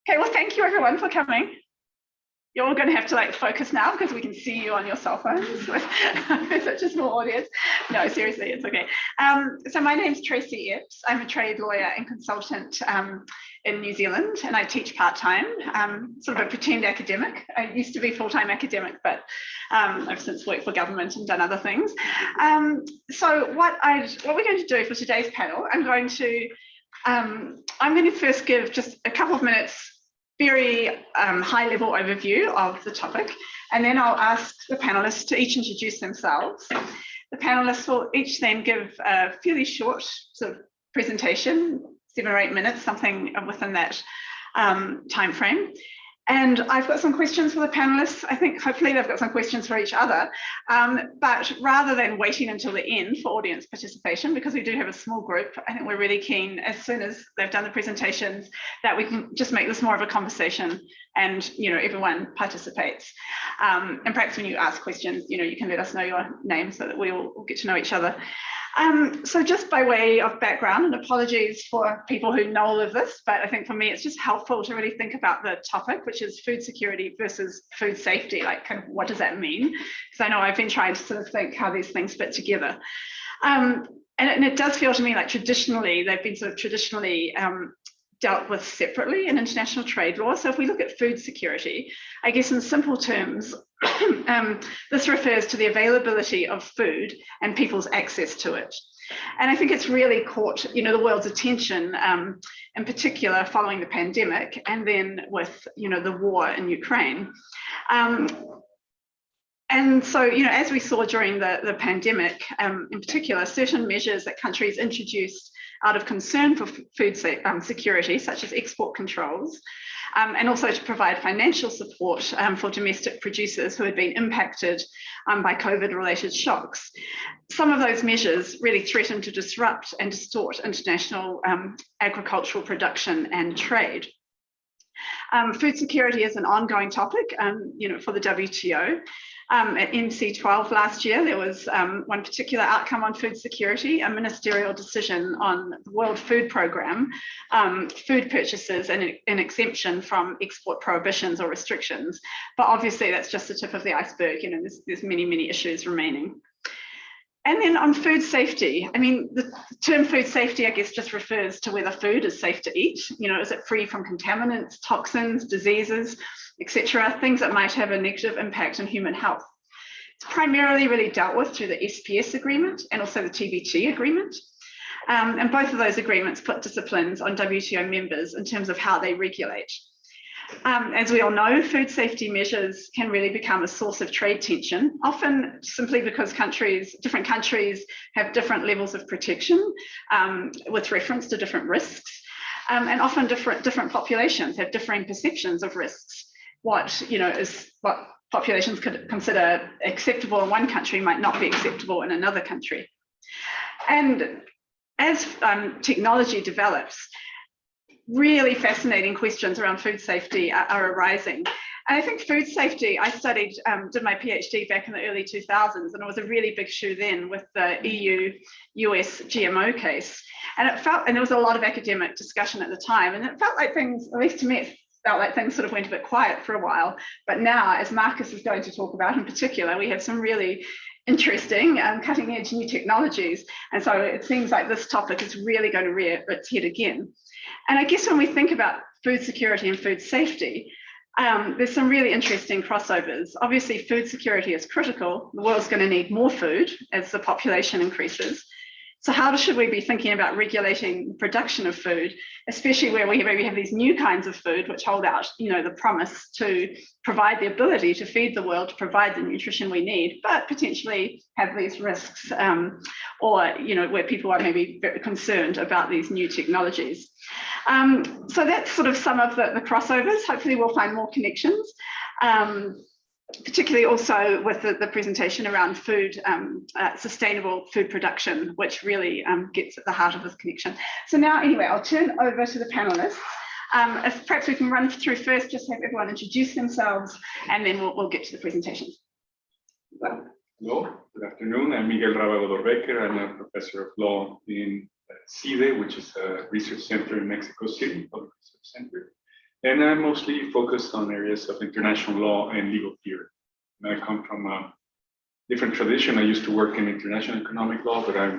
Okay, well, thank you everyone for coming. You're all going to have to like focus now because we can see you on your cell phones with such a small audience. No, seriously, it's okay. So my name's Tracy Epps. I'm a trade lawyer and consultant in New Zealand, and I teach part-time, sort of a pretend academic. I used to be full-time academic, but I've since worked for government and done other things. So what we're going to do for today's panel, I'm going to first give just a couple of minutes very high-level overview of the topic, and then I'll ask the panelists to each introduce themselves. The panelists will each then give a fairly short sort of presentation, 7 or 8 minutes, something within that time frame. And I've got some questions for the panelists. I think hopefully they've got some questions for each other. But rather than waiting until the end for audience participation, because we do have a small group, I think we're really keen as soon as they've done the presentations that we can just make this more of a conversation and everyone participates. And perhaps when you ask questions, you can let us know your name so that we all get to know each other. So just by way of background, and apologies for people who know all of this, but I think for me it's just helpful to really think about the topic, which is food security versus food safety, like kind of what does that mean? Because I know I've been trying to sort of think how these things fit together. And it does feel to me like traditionally, they've been sort of traditionally dealt with separately in international trade law. So if we look at food security, I guess in simple terms, this refers to the availability of food and people's access to it. And I think it's really caught, the world's attention, in particular following the pandemic, and then with, the war in Ukraine. And so, as we saw during the pandemic, in particular, certain measures that countries introduced out of concern for food security, such as export controls, and also to provide financial support for domestic producers who had been impacted by COVID-related shocks. Some of those measures really threatened to disrupt and distort international agricultural production and trade. Food security is an ongoing topic, for the WTO. At MC12 last year, there was one particular outcome on food security, a ministerial decision on the World Food Programme, food purchases and an exemption from export prohibitions or restrictions. But obviously that's just the tip of the iceberg, there's many, many issues remaining. And then on food safety, I mean, the term food safety, I guess, just refers to whether food is safe to eat. Is it free from contaminants, toxins, diseases, etc., things that might have a negative impact on human health. It's primarily really dealt with through the SPS agreement and also the TBT agreement. And both of those agreements put disciplines on WTO members in terms of how they regulate. As we all know, food safety measures can really become a source of trade tension, often simply because different countries have different levels of protection with reference to different risks. And often different populations have differing perceptions of risks. What populations could consider acceptable in one country might not be acceptable in another country. And as technology develops, really fascinating questions around food safety are arising. And I think food safety, I did my PhD back in the early 2000s, and it was a really big shoe then with the EU-US GMO case. And there was a lot of academic discussion at the time, and it felt like things, at least to me, felt like things sort of went a bit quiet for a while. But now, as Marcus is going to talk about in particular, we have some really interesting cutting edge new technologies. And so it seems like this topic is really going to rear its head again. And I guess when we think about food security and food safety, there's some really interesting crossovers. Obviously, food security is critical. The world's going to need more food as the population increases. So how should we be thinking about regulating the production of food, especially where we maybe have these new kinds of food which hold out, the promise to provide the ability to feed the world, to provide the nutrition we need, but potentially have these risks, or where people are maybe very concerned about these new technologies. So that's sort of some of the crossovers. Hopefully we'll find more connections. Particularly also with the presentation around food, sustainable food production, which really gets at the heart of this connection. So now, anyway, I'll turn over to the panelists. If perhaps we can run through first, just have everyone introduce themselves, and then we'll get to the presentation. Hello, good afternoon. I'm Miguel Rábago Becker. I'm a professor of law in CIDE, which is a research center in Mexico City, public research center. And I'm mostly focused on areas of international law and legal theory. And I come from a different tradition. I used to work in international economic law, but I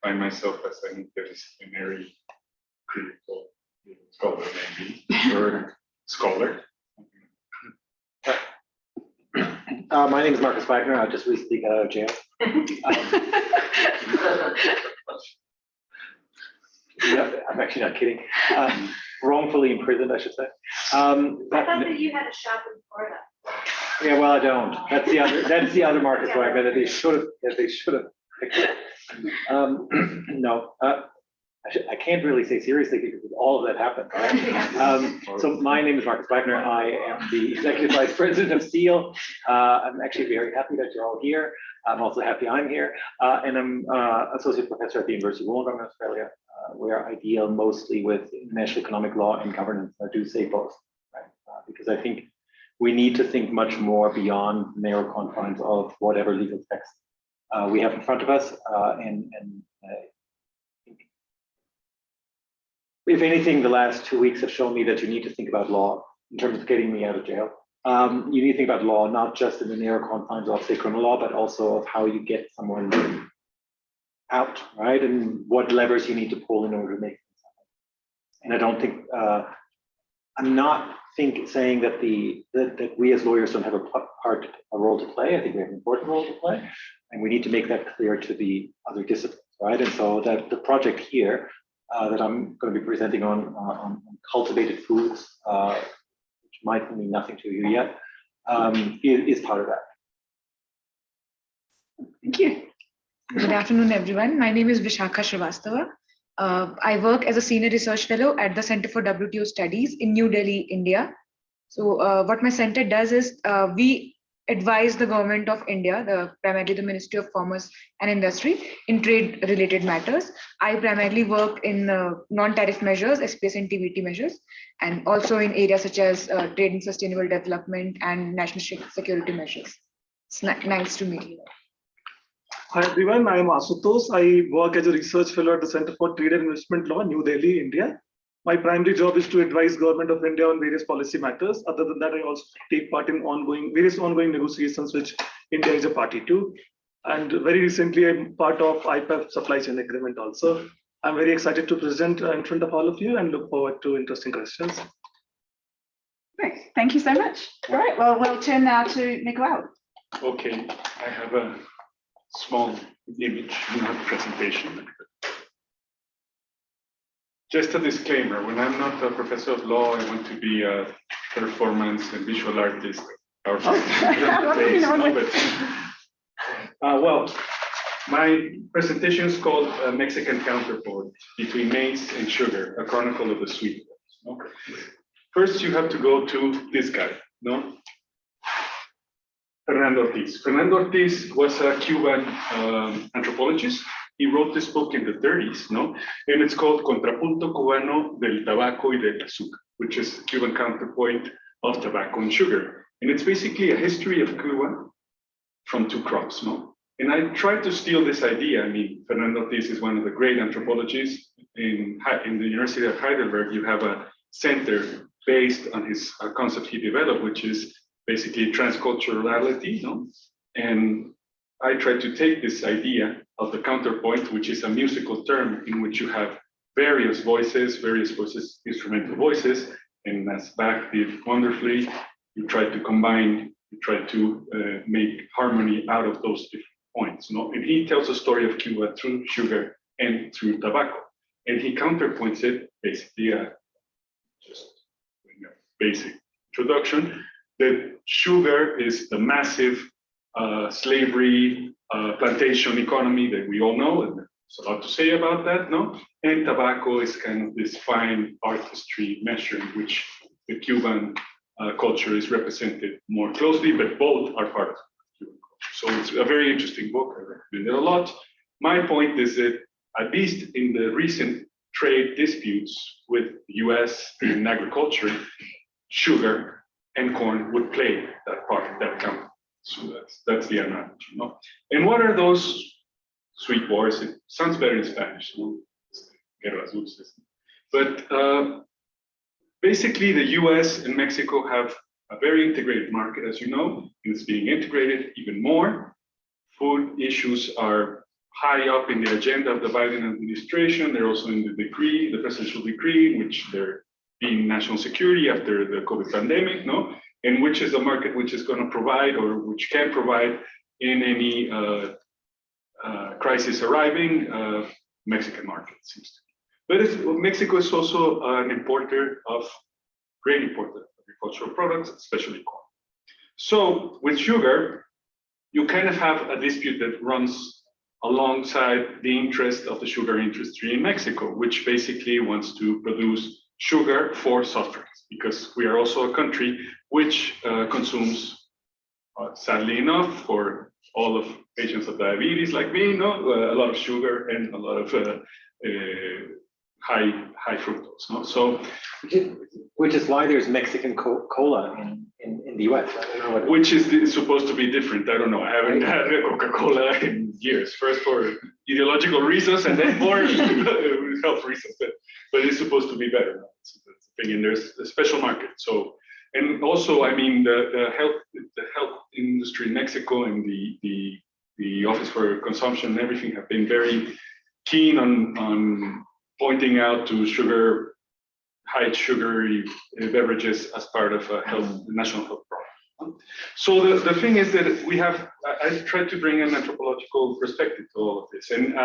find myself as an interdisciplinary critical scholar, maybe, or scholar. My name is Marcus Wagner. I just recently got out of jail. Yeah, I'm actually not kidding. Wrongfully imprisoned, I should say. I thought that you had a shop in Florida. Yeah, well, I don't. That's the other Marcus Wagner that they should have picked up. No, I can't really say seriously because all of that happened. Right? So my name is Marcus Wagner. I am the Executive Vice President of SEAL. I'm actually very happy that you're all here. I'm also happy I'm here. And I'm Associate Professor at the University of Wollongong in Australia, where I deal mostly with international economic law and governance. I do say both, right? Because I think we need to think much more beyond the narrow confines of whatever legal text we have in front of us. If anything, the last 2 weeks have shown me that you need to think about law in terms of getting me out of jail. You need to think about law, not just in the narrow confines of, say, criminal law, but also of how you get someone out, right? And what levers you need to pull in order to make things happen. And I don't think, I'm not saying that that we as lawyers don't have a role to play. I think we have an important role to play, and we need to make that clear to the other disciplines, right? And so that the project here that I'm going to be presenting on cultivated foods, which might mean nothing to you yet, is part of that. Thank you. Good afternoon, everyone. My name is Vishakha Srivastava. I work as a senior research fellow at the Center for WTO Studies in New Delhi, India. So what my center does is we advise the government of India, primarily the Ministry of Commerce and Industry, in trade-related matters. I primarily work in non-tariff measures, SPS and TBT measures, and also in areas such as trade and sustainable development and national security measures. It's nice to meet you. Hi everyone, I am Asutosh. I work as a research fellow at the Center for Trade and Investment Law, New Delhi, India. My primary job is to advise Government of India on various policy matters. Other than that, I also take part in various ongoing negotiations which India is a party to. And very recently, I'm part of IPEF supply chain agreement also. I'm very excited to present in front of all of you and look forward to interesting questions. Great, thank you so much. All right, well, we'll turn now to Miguel. Okay, I have a small image in our presentation. Just a disclaimer, when I'm not a professor of law, I want to be a performance and visual artist. Well, my presentation is called Mexican Counterpart Between Maize and Sugar, a Chronicle of the Sweet Wars. Okay. First, you have to go to this guy, no? Fernando Ortiz. Fernando Ortiz was a Cuban anthropologist. He wrote this book in the 30s, no? And it's called Contrapunto Cubano del Tabaco y del Azúcar, which is Cuban counterpoint of tobacco and sugar. And it's basically a history of Cuba from two crops, no? And I tried to steal this idea. I mean, Fernando Ortiz is one of the great anthropologists. In the University of Heidelberg, you have a center based on his concept he developed, which is basically transculturality, no? And I tried to take this idea of the counterpoint, which is a musical term in which you have various voices, instrumental voices, and as Bach did wonderfully, you try to combine, you try to make harmony out of those different points, no? And he tells a story of Cuba through sugar and through tobacco, and he counterpoints it basically just a basic introduction, that sugar is the massive slavery, plantation economy that we all know, and there's a lot to say about that, no? And tobacco is kind of this fine artistry measure in which the Cuban culture is represented more closely, but both are part of Cuban culture. So it's a very interesting book. I recommend it a lot. My point is that at least in the recent trade disputes with the US in agriculture, sugar and corn would play that part, that count. So that's the analogy, no? And what are those sweet wars? It sounds better in Spanish, no? Guerras dulces. But basically the US and Mexico have a very integrated market, as you know, and it's being integrated even more. Food issues are high up in the agenda of the Biden administration. They're also in the decree, the presidential decree, in which they're being national security after the COVID pandemic, no? And which is a market which is going to provide, or which can provide in any crisis arriving, Mexican market seems to be. But Mexico is also an importer of, great importer of agricultural products, especially corn. So with sugar, you kind of have a dispute that runs alongside the interest of the sugar industry in Mexico, which basically wants to produce sugar for soft drinks, because we are also a country which consumes, sadly enough, for all of patients of diabetes like me, a lot of sugar and a lot of high fructose. No? So, which is why there's Mexican cola in the US. I don't know what which is supposed to be different. I don't know. I haven't had Coca-Cola in years. First for ideological reasons, and then for health reasons. But it's supposed to be better. That's the thing. And there's a special market. So, and also, I mean, the health industry in Mexico and the Office for Consumption and everything have been very keen on pointing out to high sugary beverages as part of a national health program. So the thing is that I tried to bring an anthropological perspective to all of this, and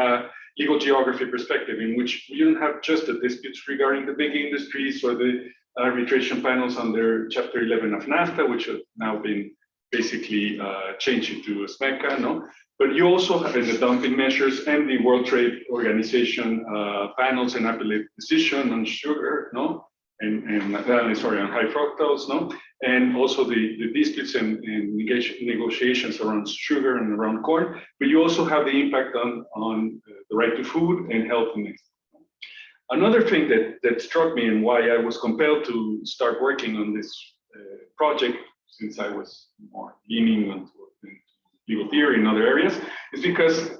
legal geography perspective, in which we don't have just the disputes regarding the big industries or the arbitration panels under Chapter 11 of NAFTA, which have now been basically changed into SMECA, no? But you also have in the dumping measures and the World Trade Organization panels and appellate decision on sugar, no? And on high fructose, no? And also the disputes and negotiations around sugar and around corn. But you also have the impact on the right to food and health in Mexico. Another thing that struck me and why I was compelled to start working on this project, since I was more leaning into legal theory in other areas, is because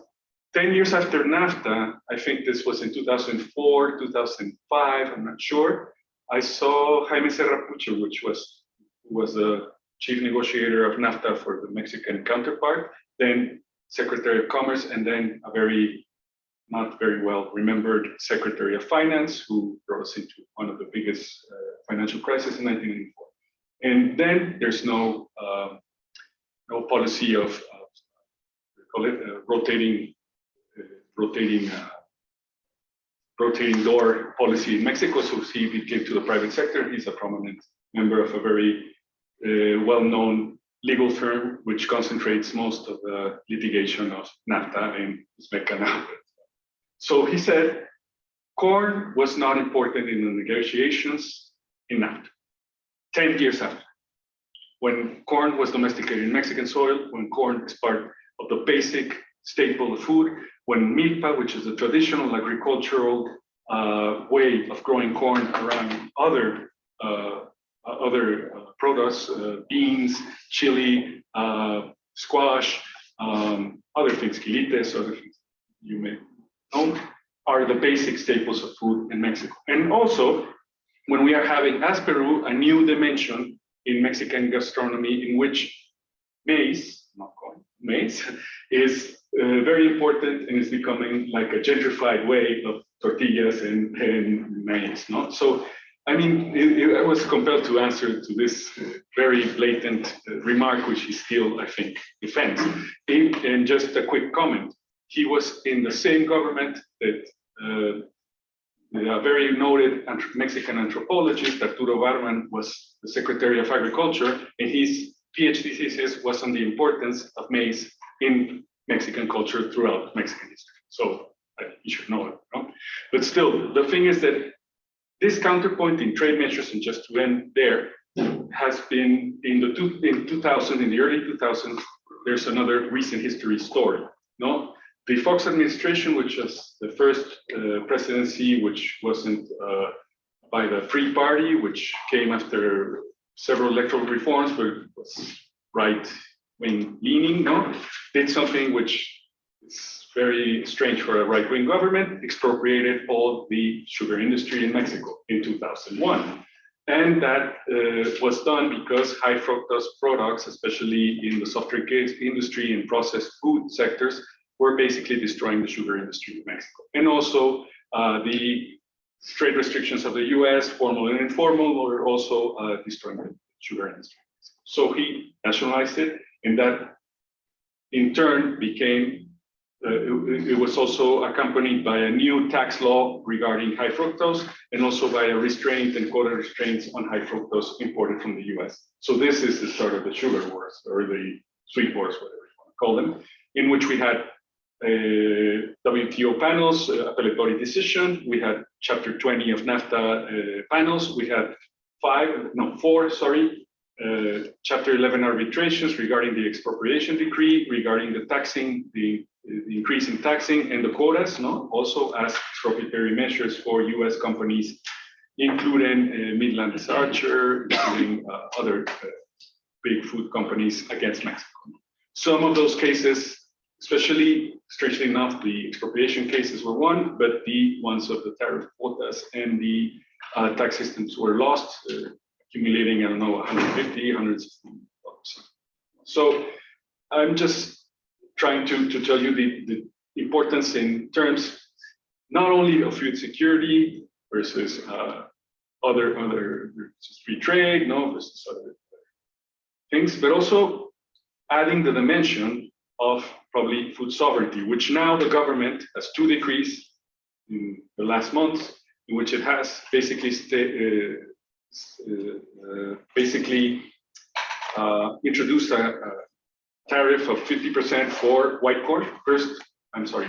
10 years after NAFTA, I think this was in 2004, 2005, I'm not sure, I saw Jaime Serra Pucho, which was the chief negotiator of NAFTA for the Mexican counterpart, then Secretary of Commerce, and then a very not very well remembered Secretary of Finance, who brought us into one of the biggest financial crises in 1994. And then there's no policy of rotating door policy in Mexico. So he became to the private sector. He's a prominent member of a very well-known legal firm, which concentrates most of the litigation of NAFTA and SMECA now. So he said, corn was not important in the negotiations in NAFTA. 10 years after, when corn was domesticated in Mexican soil, when corn is part of the basic staple of food, when milpa, which is a traditional agricultural way of growing corn around other products, beans, chili, squash, other things, quilites, other things you may know, are the basic staples of food in Mexico. And also, when we are having, as Peru, a new dimension in Mexican gastronomy in which maize, not corn, maize, is very important and is becoming like a gentrified way of tortillas and maize. No? So, I mean, I was compelled to answer to this very blatant remark, which he still, I think, defends. And just a quick comment. He was in the same government that a very noted Mexican anthropologist, Arturo Barman, was the Secretary of Agriculture, and his PhD thesis was on the importance of maize in Mexican culture throughout Mexican history. So you should know it. No? But still, the thing is that this counterpoint in trade measures, and just to end there, has been in the 2000, in the early 2000s, there's another recent history story. No? The Fox administration, which was the first presidency, which wasn't by the Free Party, which came after several electoral reforms, but was right-wing leaning, no? Did something which is very strange for a right-wing government, expropriated all the sugar industry in Mexico in 2001. And that was done because high fructose products, especially in the soft drink industry and processed food sectors, were basically destroying the sugar industry in Mexico. And also the trade restrictions of the US, formal and informal, were also destroying the sugar industry. So he nationalized it, and that in turn became, it was also accompanied by a new tax law regarding high fructose, and also by a restraint and quota restraints on high fructose imported from the US. So this is the start of the sugar wars, or the sweet wars, whatever you want to call them, in which we had WTO panels, appellatory decision, we had Chapter 20 of NAFTA panels, we had 4, Chapter 11 arbitrations regarding the expropriation decree, regarding the taxing, the increase in taxing and the quotas, also as expropriatory measures for US companies, including Midland Archer, including other big food companies against Mexico. Some of those cases, especially, strangely enough, the expropriation cases were won, but the ones of the tariff quotas and the tax systems were lost, accumulating, I don't know, 150, hundreds of dollars. So I'm just trying to tell you the importance in terms not only of food security versus other free trade, versus other things, but also adding the dimension of probably food sovereignty, which now the government has 2 decrees in the last months, in which it has basically introduced a tariff of 50% for white corn,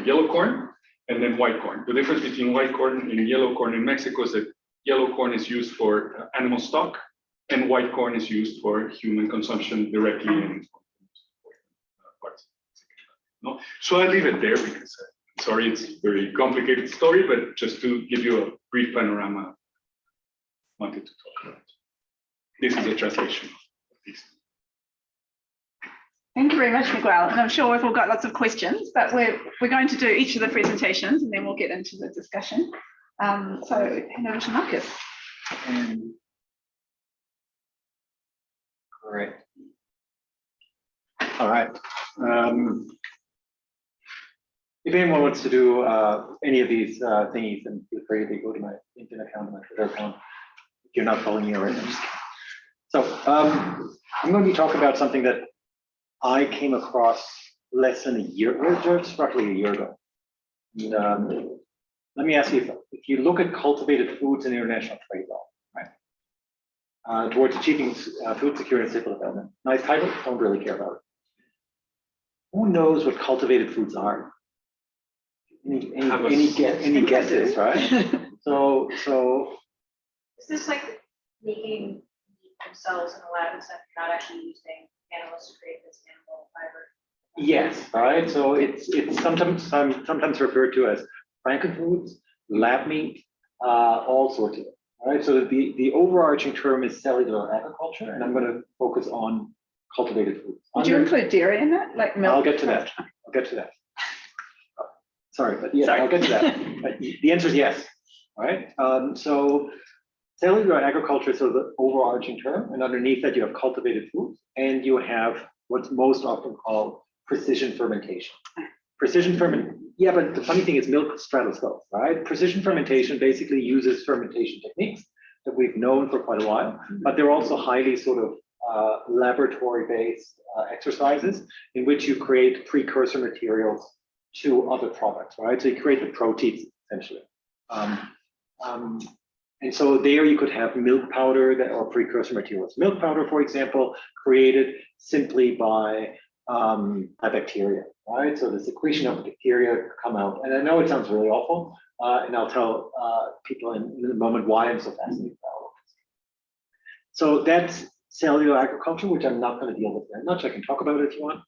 yellow corn, and then white corn. The difference between white corn and yellow corn in Mexico is that yellow corn is used for animal stock, and white corn is used for human consumption directly in parts. So I leave it there because, sorry, it's a very complicated story, but just to give you a brief panorama, I wanted to talk about. This is a translation of these. Thank you very much, Miguel. And I'm sure we've all got lots of questions, but we're going to do each of the presentations and then we'll get into the discussion. So hand over to Marcus. Great. All right. If anyone wants to do any of these thingies, then feel free to go to my LinkedIn account and my Twitter account. If you're not following me already. So I'm going to be talking about something that I came across less than a year, just roughly a year ago. And, let me ask you, if you look at cultivated foods in international trade law, right, towards achieving food security and civil development, nice title, don't really care about it. Who knows what cultivated foods are? Any guesses, right? So Is this like making meat themselves in the lab and stuff, not actually using animals to create this animal fiber? yes, right. So it's sometimes referred to as frankenfoods, lab meat, all sorts of it. Right. So the overarching term is cellular agriculture, and I'm going to focus on cultivated foods. Would you include dairy in it, like milk? I'll get to that. Sorry, but yeah, I'll get to that. But the answer is yes. All right. So cellular agriculture is sort of the overarching term, and underneath that you have cultivated foods, and you have what's most often called precision fermentation. Precision ferment. Yeah, but the funny thing is milk straddles both, right? Precision fermentation basically uses fermentation techniques that we've known for quite a while, but they're also highly sort of laboratory-based exercises in which you create precursor materials to other products, right? So you create the proteins essentially. And so there you could have milk powder or precursor materials. Milk powder, for example, created simply by bacteria, right? So the secretion of bacteria come out. And I know it sounds really awful, and I'll tell people in a moment why I'm so fascinated by all of this. So that's cellular agriculture, which I'm not going to deal with very much. I can talk about it if you want.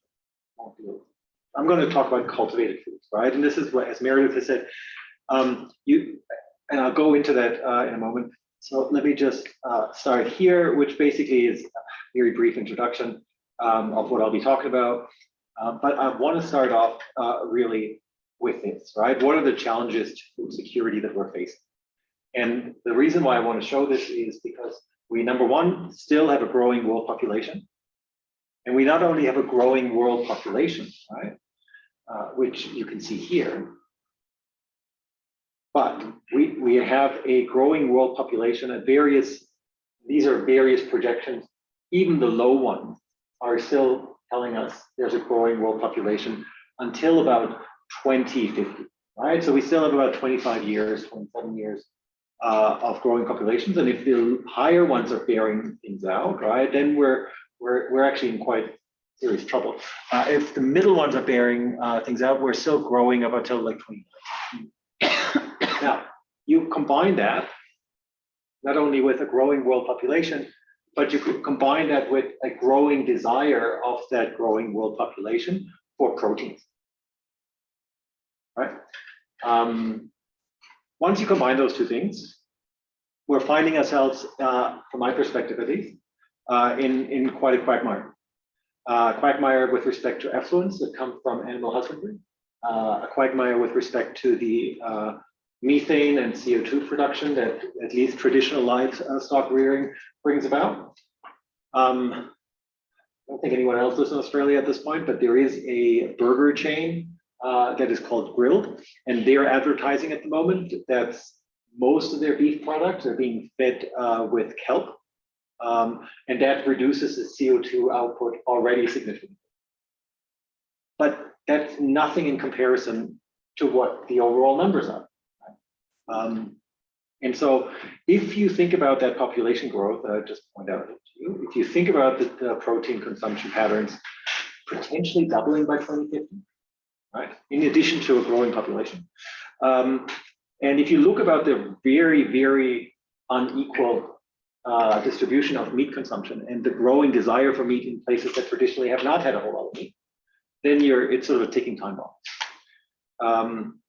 I'm going to talk about cultivated foods, right? And this is what, as Meredith has said, and I'll go into that in a moment. So let me just start here, which basically is a very brief introduction of what I'll be talking about. But I want to start off really with this, right? What are the challenges to food security that we're facing? And the reason why I want to show this is because We, number one, still have a growing world population. And we not only have a growing world population, right, which you can see here, but we have a growing world population at various, these are various projections. Even the low ones are still telling us there's a growing world population until about 2050, right? So we still have about 25 years, 27 years of growing populations. And if the higher ones are bearing things out, right, then we're actually in quite serious trouble. If the middle ones are bearing things out, we're still growing up until like 20. Now, you combine that not only with a growing world population, but you could combine that with a growing desire of that growing world population for proteins, right? Once you combine those two things, we're finding ourselves, from my perspective at least, in quite a quagmire. Quagmire with respect to effluents that come from animal husbandry, a quagmire with respect to the methane and CO2 production that at least traditional livestock rearing brings about. I don't think anyone else lives in Australia at this point, but there is a burger chain that is called Grilled, and they're advertising at the moment that most of their beef products are being fed with kelp, and that reduces the CO2 output already significantly. But that's nothing in comparison to what the overall numbers are. And so if you think about that population growth, I just point out to you, if you think about the protein consumption patterns potentially doubling by 2050, right, in addition to a growing population. And if you look about the very, very unequal distribution of meat consumption and the growing desire for meat in places that traditionally have not had a whole lot of meat, then it's sort of a ticking time bomb.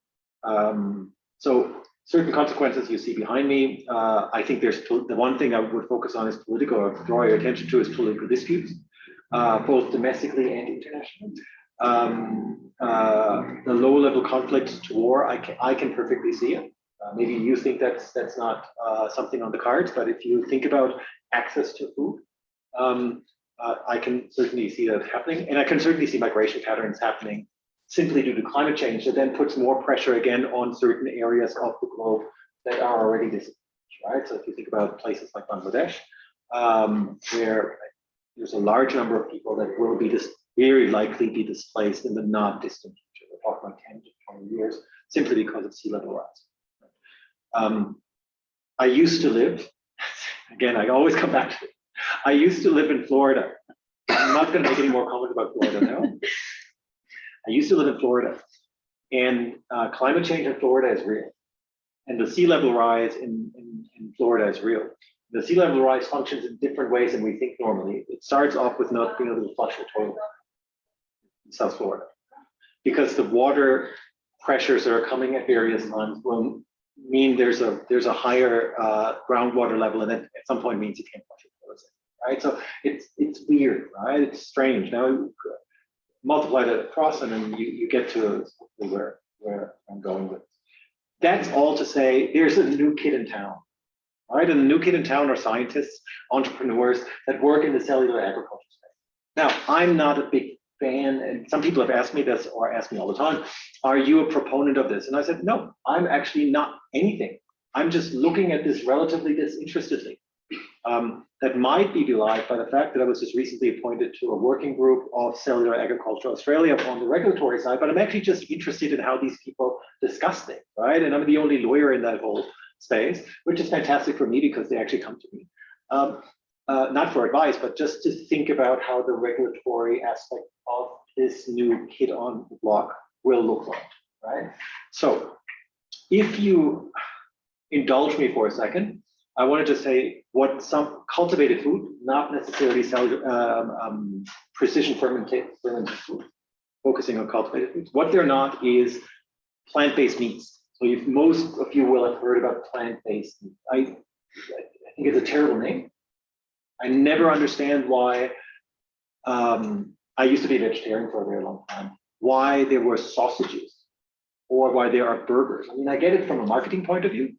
So certain consequences you see behind me. I think there's the one thing I would focus on is political, or draw your attention to, is political disputes, both domestically and internationally. The low-level conflicts to war, I can perfectly see it. Maybe you think that's not something on the cards, but if you think about access to food, I can certainly see that happening, and I can certainly see migration patterns happening simply due to climate change that then puts more pressure again on certain areas of the globe that are already disadvantaged, right? So if you think about places like Bangladesh, where there's a large number of people that will be very likely be displaced in the not distant future. We're talking about 10 to 20 years, simply because of sea level rise. I used to live, again, I always come back to it. I used to live in Florida. I'm not going to make any more comments about Florida now. I used to live in Florida, and climate change in Florida is real. And the sea level rise in Florida is real. The sea level rise functions in different ways than we think normally. It starts off with not being able to flush the toilet in South Florida, because the water pressures that are coming at various times will mean there's a higher groundwater level, and at some point means you can't flush the toilet, right? So it's weird, right? It's strange. Now multiply that across, and then you get to where I'm going with. That's all to say, there's a new kid in town, all right? And the new kid in town are scientists, entrepreneurs that work in the cellular agriculture space. Now, I'm not a big fan, and some people have asked me this, or ask me all the time, are you a proponent of this? And I said, no, I'm actually not anything. I'm just looking at this relatively disinterestedly. That might be belied by the fact that I was just recently appointed to a working group of Cellular Agriculture Australia on the regulatory side, but I'm actually just interested in how these people discuss things, right? And I'm the only lawyer in that whole space, which is fantastic for me because they actually come to me. Not for advice, but just to think about how the regulatory aspect of this new kid on the block will look like, right? So if you indulge me for a second, I wanted to say what some cultivated food, not necessarily precision fermented food, focusing on cultivated foods. What they're not is plant-based meats. So if most of you will have heard about plant-based meat. I think it's a terrible name. I never understand why, I used to be a vegetarian for a very long time, why there were sausages or why there are burgers. I mean, I get it from a marketing point of view,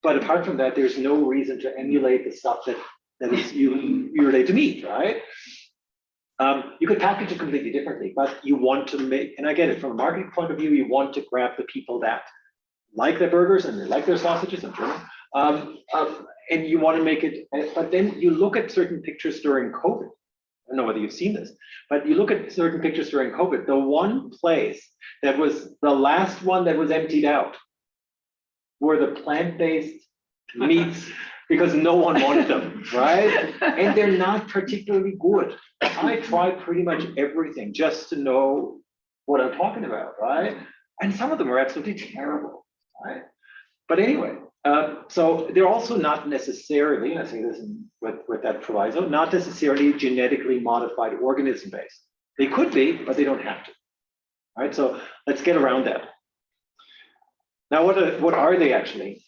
but apart from that, there's no reason to emulate the stuff that that is you relate to meat, right? You could package it completely differently, but you want to make, and I get it, from a marketing point of view, you want to grab the people that like their burgers and they like their sausages, I'm German, and you want to make it, but then you look at certain pictures during COVID. I don't know whether you've seen this, but you look at certain pictures during COVID, the one place that was the last one that was emptied out were the plant-based meats because no one wanted them, right? And they're not particularly good. I try pretty much everything just to know what I'm talking about, right? And some of them are absolutely terrible, right? But anyway, so they're also not necessarily, and I say this with that proviso, not necessarily genetically modified organism based. They could be, but they don't have to. All right, so let's get around that. Now, what are they actually?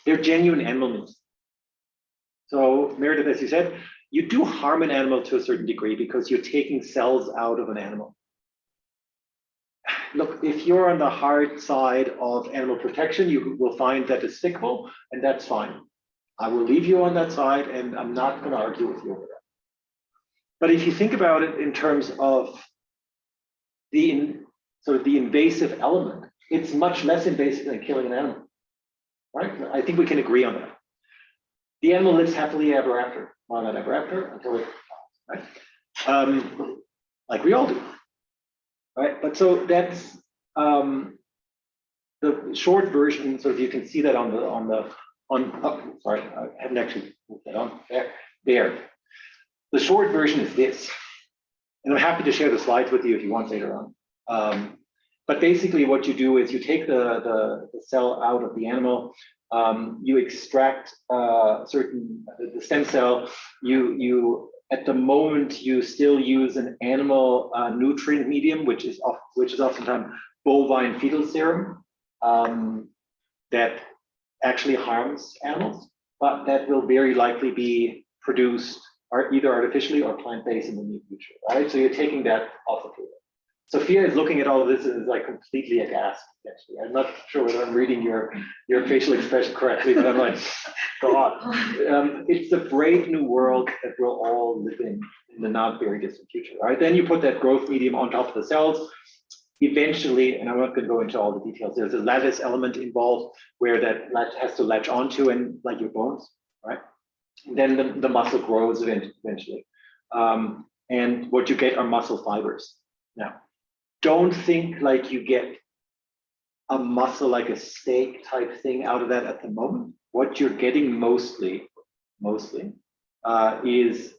They're genuine animal meats. So Meredith, as you said, you do harm an animal to a certain degree because you're taking cells out of an animal. Look, if you're on the hard side of animal protection, you will find that despicable, and that's fine. I will leave you on that side, and I'm not going to argue with you over that. But if you think about it in terms of the invasive element, it's much less invasive than killing an animal, right? I think we can agree on that. The animal lives happily ever after, well, not ever after, until it dies, right? Like we all do. Right, but so that's the short version. So you can see that sorry, I haven't actually moved that on there. The short version is this, and I'm happy to share the slides with you if you want later on. But basically, what you do is you take the cell out of the animal, you extract the stem cell, you at the moment, you still use an animal nutrient medium, which is oftentimes bovine fetal serum, that actually harms animals, but that will very likely be produced either artificially or plant-based in the near future, right? So you're taking that off the table. Sophia is looking at all of this and is like completely aghast, actually. I'm not sure whether I'm reading your facial expression correctly, but I'm like, God. It's a brave new world that we'll all live in the not very distant future, right? Then you put that growth medium on top of the cells. Eventually, and I'm not going to go into all the details, there's a lattice element involved where that has to latch onto, and like your bones, right? And then the muscle grows eventually. And what you get are muscle fibers. Now, don't think like you get a muscle like a steak type thing out of that at the moment. What you're getting mostly is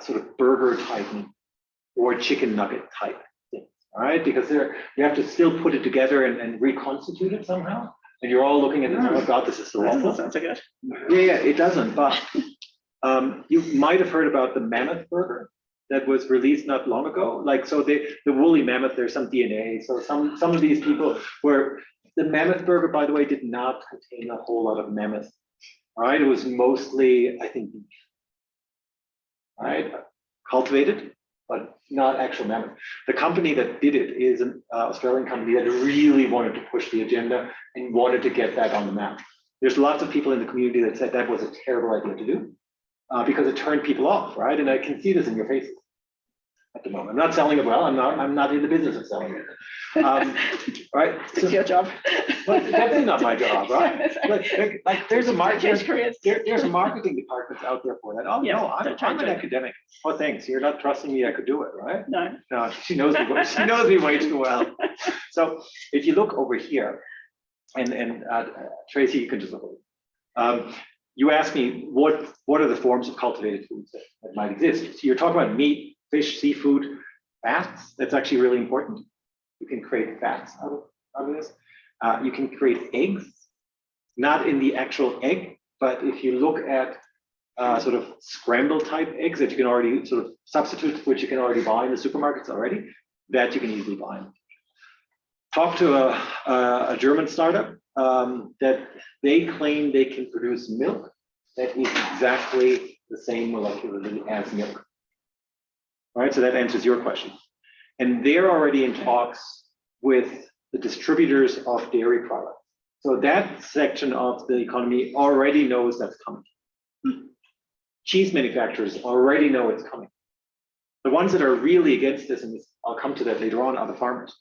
sort of burger type or chicken nugget type things, all right? Because you have to still put it together and reconstitute it somehow. And you're all looking at this, oh God, this is so awful. Doesn't sound so good. Yeah, it doesn't, but you might have heard about the mammoth burger that was released not long ago. Like, so the woolly mammoth, there's some DNA. So some of these people were, the mammoth burger, by the way, did not contain a whole lot of mammoth. All right, it was mostly, I think, beef. All right, cultivated, but not actual mammoth. The company that did it is an Australian company that really wanted to push the agenda and wanted to get that on the map. There's lots of people in the community that said that was a terrible idea to do. Because it turned people off, right? And I can see this in your faces at the moment. I'm not selling it well. I'm not in the business of selling it. Right? It's your job. But definitely not my job, right? Like there's a Change careers. there's a marketing department out there for that. Oh Yeah, no, I'm an academic. Oh, thanks. You're not trusting me. I could do it, right? No. No, she knows me. She knows me way too well. So if you look over here, and Tracy, you can just look over. You asked me what are the forms of cultivated foods that might exist. So you're talking about meat, fish, seafood, fats. That's actually really important. You can create fats out of this. You can create eggs, not in the actual egg, but if you look at sort of scrambled type eggs that you can already sort of substitute, which you can already buy in the supermarkets already, that you can easily buy. Talk to a German startup that they claim they can produce milk that is exactly the same molecularly as milk. All right, so that answers your question. And they're already in talks with the distributors of dairy products. So that section of the economy already knows that's coming. Cheese manufacturers already know it's coming. The ones that are really against this, and I'll come to that later on, are the farmers.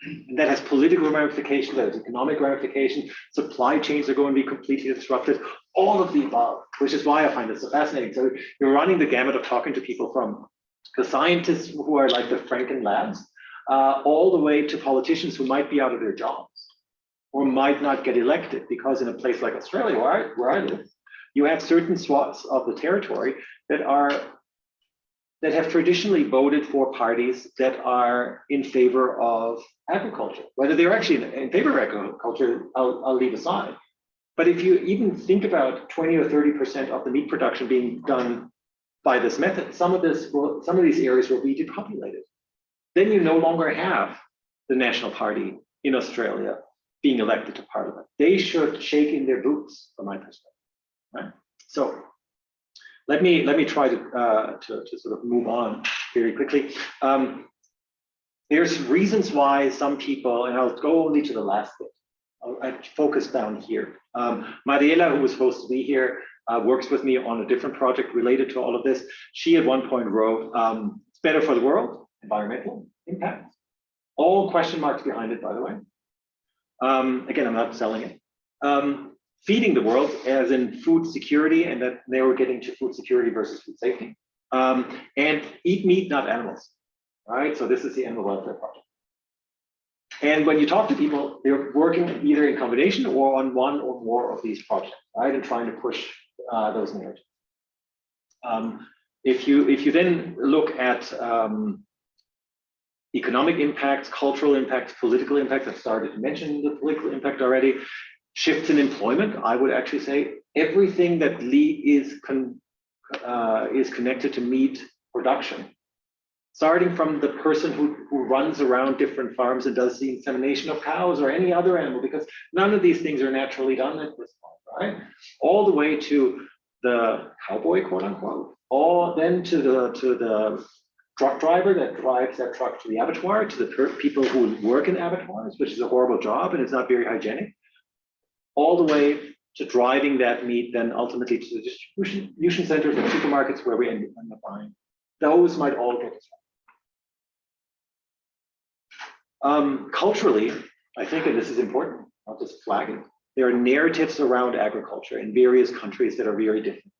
And that has political ramifications, that has economic ramifications. Supply chains are going to be completely disrupted. All of the above, which is why I find this so fascinating. So you're running the gamut of talking to people from the scientists who are like the Franken labs, all the way to politicians who might be out of their jobs or might not get elected, because in a place like Australia, where I live, you have certain swaths of the territory that have traditionally voted for parties that are in favor of agriculture. Whether they're actually in favor of agriculture, I'll leave aside. But if you even think about 20 or 30% of the meat production being done by this method, some of these areas will be depopulated. Then you no longer have the National Party in Australia being elected to Parliament. They should shake in their boots, from my perspective. Right? So let me try to sort of move on very quickly. There's reasons why some people, and I'll go only to the last bit. I focus down here. Mariela, who was supposed to be here, works with me on a different project related to all of this. She at one point wrote, it's better for the world, environmental impact. All question marks behind it, by the way. Again, I'm not selling it. Feeding the world, as in food security, and that they were getting to food security versus food safety. And eat meat, not animals. All right, so this is the Animal Welfare Project. And when you talk to people, they're working either in combination or on one or more of these projects, right, and trying to push those narratives. If you then look at economic impacts, cultural impacts, political impacts, I've started to mention the political impact already. Shifts in employment, I would actually say everything that is connected to meat production, starting from the person who runs around different farms and does the insemination of cows or any other animal, because none of these things are naturally done at this point, right? All the way to the cowboy, quote unquote, or then to the truck driver that drives that truck to the abattoir, to the people who work in abattoirs, which is a horrible job and it's not very hygienic, all the way to driving that meat then ultimately to the distribution centers and supermarkets where we end up buying. Those might all get disrupted. Culturally, I think, and this is important, I'll just flag it, there are narratives around agriculture in various countries that are very different.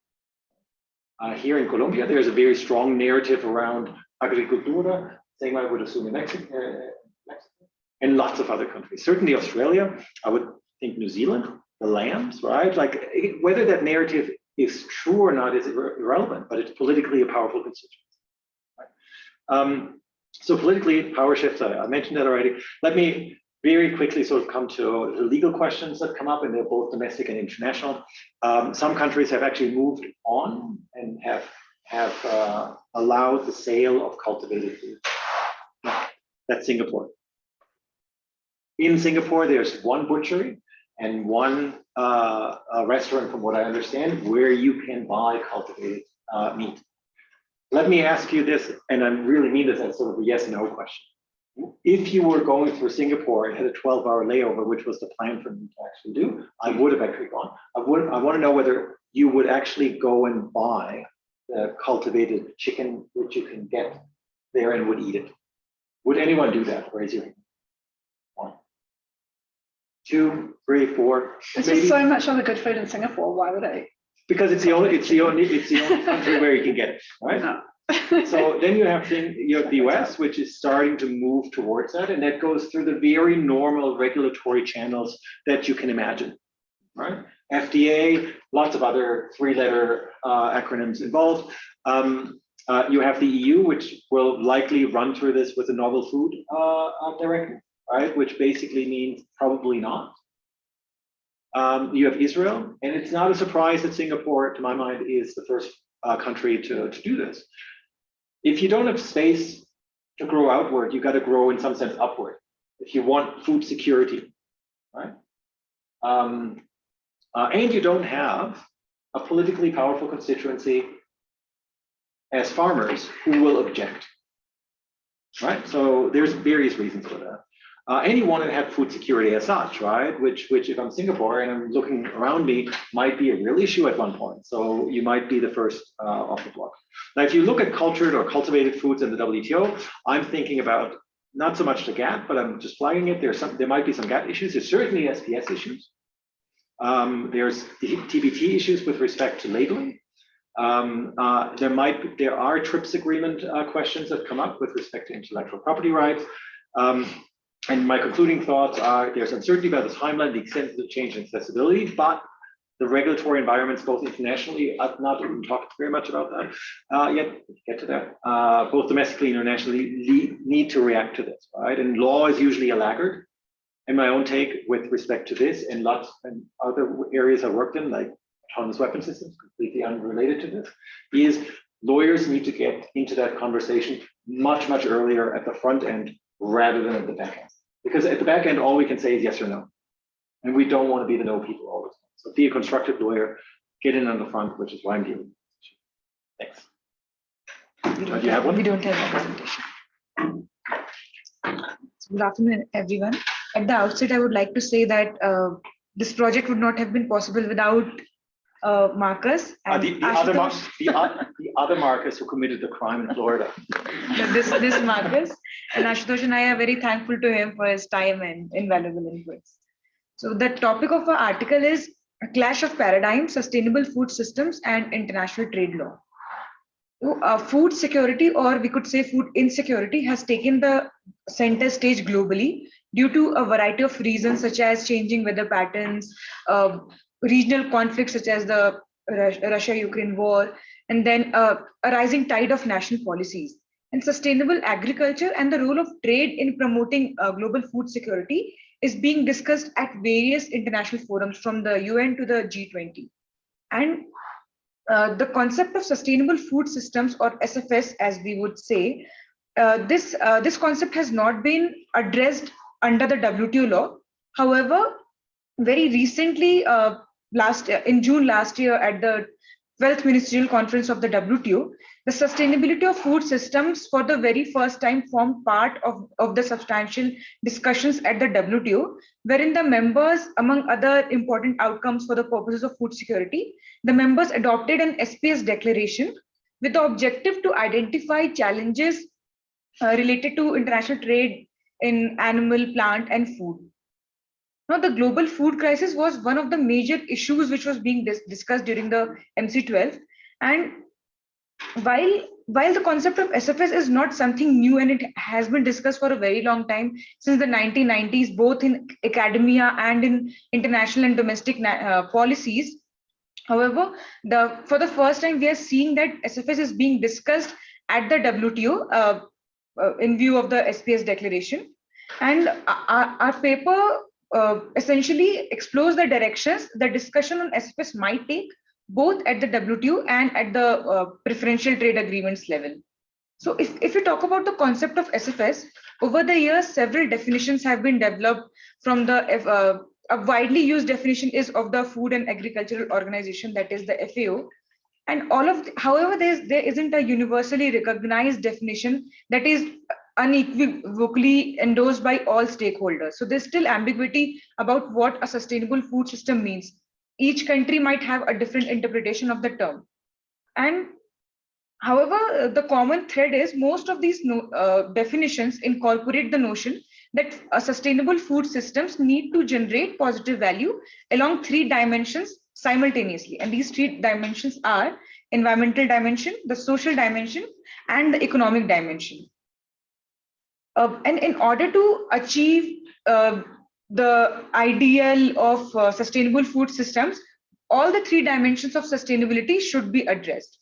Here in Colombia, there's a very strong narrative around agricultura, same I would assume in Mexico, and lots of other countries. Certainly Australia, I would think New Zealand, the lambs, right? Like whether that narrative is true or not is irrelevant, but it's politically a powerful constituency. Right? So politically, power shifts, I mentioned that already. Let me very quickly sort of come to the legal questions that come up, and they're both domestic and international. Some countries have actually moved on and have allowed the sale of cultivated food. That's Singapore. In Singapore, there's one butchery and one restaurant, from what I understand, where you can buy cultivated meat. Let me ask you this, and I really mean this as sort of a yes/no question. If you were going through Singapore and had a 12-hour layover, which was the plan for me to actually do, I would have actually gone. I want to know whether you would actually go and buy the cultivated chicken, which you can get there, and would eat it. Would anyone do that? Raise your hand. 1, 2, 3, 4. There's just so much other good food in Singapore. Why would I? Because it's the only country where you can get it, right? No. So then you have the US, which is starting to move towards that, and that goes through the very normal regulatory channels that you can imagine, right? FDA, lots of other 3-letter acronyms involved. You have the EU, which will likely run through this with a novel food directive, right? Which basically means probably not. You have Israel, and it's not a surprise that Singapore, to my mind, is the first country to do this. If you don't have space to grow outward, you got to grow in some sense upward. If you want food security, right? And you don't have a politically powerful constituency as farmers who will object, right? So there's various reasons for that. anyone that had food security as such, right? Which if I'm Singapore and I'm looking around me, might be a real issue at one point. So you might be the first off the block. Now, if you look at cultured or cultivated foods in the WTO, I'm thinking about not so much the GATT, but I'm just flagging it. There might be some GATT issues. There's certainly SPS issues. There's TBT issues with respect to labeling. There are TRIPS agreement questions that come up with respect to intellectual property rights. And my concluding thoughts are there's uncertainty about the timeline, the extent of the change in accessibility, but the regulatory environments, both internationally, I've not even talked very much about that yet, get to that, both domestically and internationally need to react to this, right? And law is usually a laggard. And my own take with respect to this and lots and other areas I worked in, like autonomous weapon systems, completely unrelated to this, is lawyers need to get into that conversation much, much earlier at the front end rather than at the back end. Because at the back end, all we can say is yes or no. And we don't want to be the no people all the time. So be a constructive lawyer, get in on the front, which is why I'm dealing with this. Thanks. Do you have one? We don't have a presentation. Good afternoon, everyone. At the outset, I would like to say that this project would not have been possible without Marcus and the other Marcus who committed the crime in Florida. this Marcus and Ashutosh and I are very thankful to him for his time and invaluable inputs. So the topic of our article is a clash of paradigms, sustainable food systems and international trade law. So, food security, or we could say food insecurity, has taken the center stage globally due to a variety of reasons such as changing weather patterns, regional conflicts such as the Russia-Ukraine war, and then a rising tide of national policies. And sustainable agriculture and the role of trade in promoting global food security is being discussed at various international forums from the UN to the G20. And the concept of sustainable food systems, or SFS as we would say, this concept has not been addressed under the WTO law. However, very recently, in June last year at the 12th Ministerial Conference of the WTO, the sustainability of food systems for the very first time formed part of the substantial discussions at the WTO, wherein the members, among other important outcomes for the purposes of food security, the members adopted an SPS declaration with the objective to identify challenges related to international trade in animal, plant, and food. Now, the global food crisis was one of the major issues which was being discussed during the MC12. And while the concept of SFS is not something new and it has been discussed for a very long time, since the 1990s, both in academia and in international and domestic policies. However, for the first time, we are seeing that SFS is being discussed at the WTO in view of the SPS declaration. And our paper essentially explores the directions the discussion on SFS might take, both at the WTO and at the preferential trade agreements level. So if you talk about the concept of SFS, over the years, several definitions have been developed from the, a widely used definition is of the Food and Agricultural Organization, that is the FAO. And however, there isn't a universally recognized definition that is unequivocally endorsed by all stakeholders. So there's still ambiguity about what a sustainable food system means. Each country might have a different interpretation of the term. And however, the common thread is most of these definitions incorporate the notion that sustainable food systems need to generate positive value along 3 dimensions simultaneously. And these 3 dimensions are environmental dimension, the social dimension, and the economic dimension. And in order to achieve the ideal of sustainable food systems, all the 3 dimensions of sustainability should be addressed.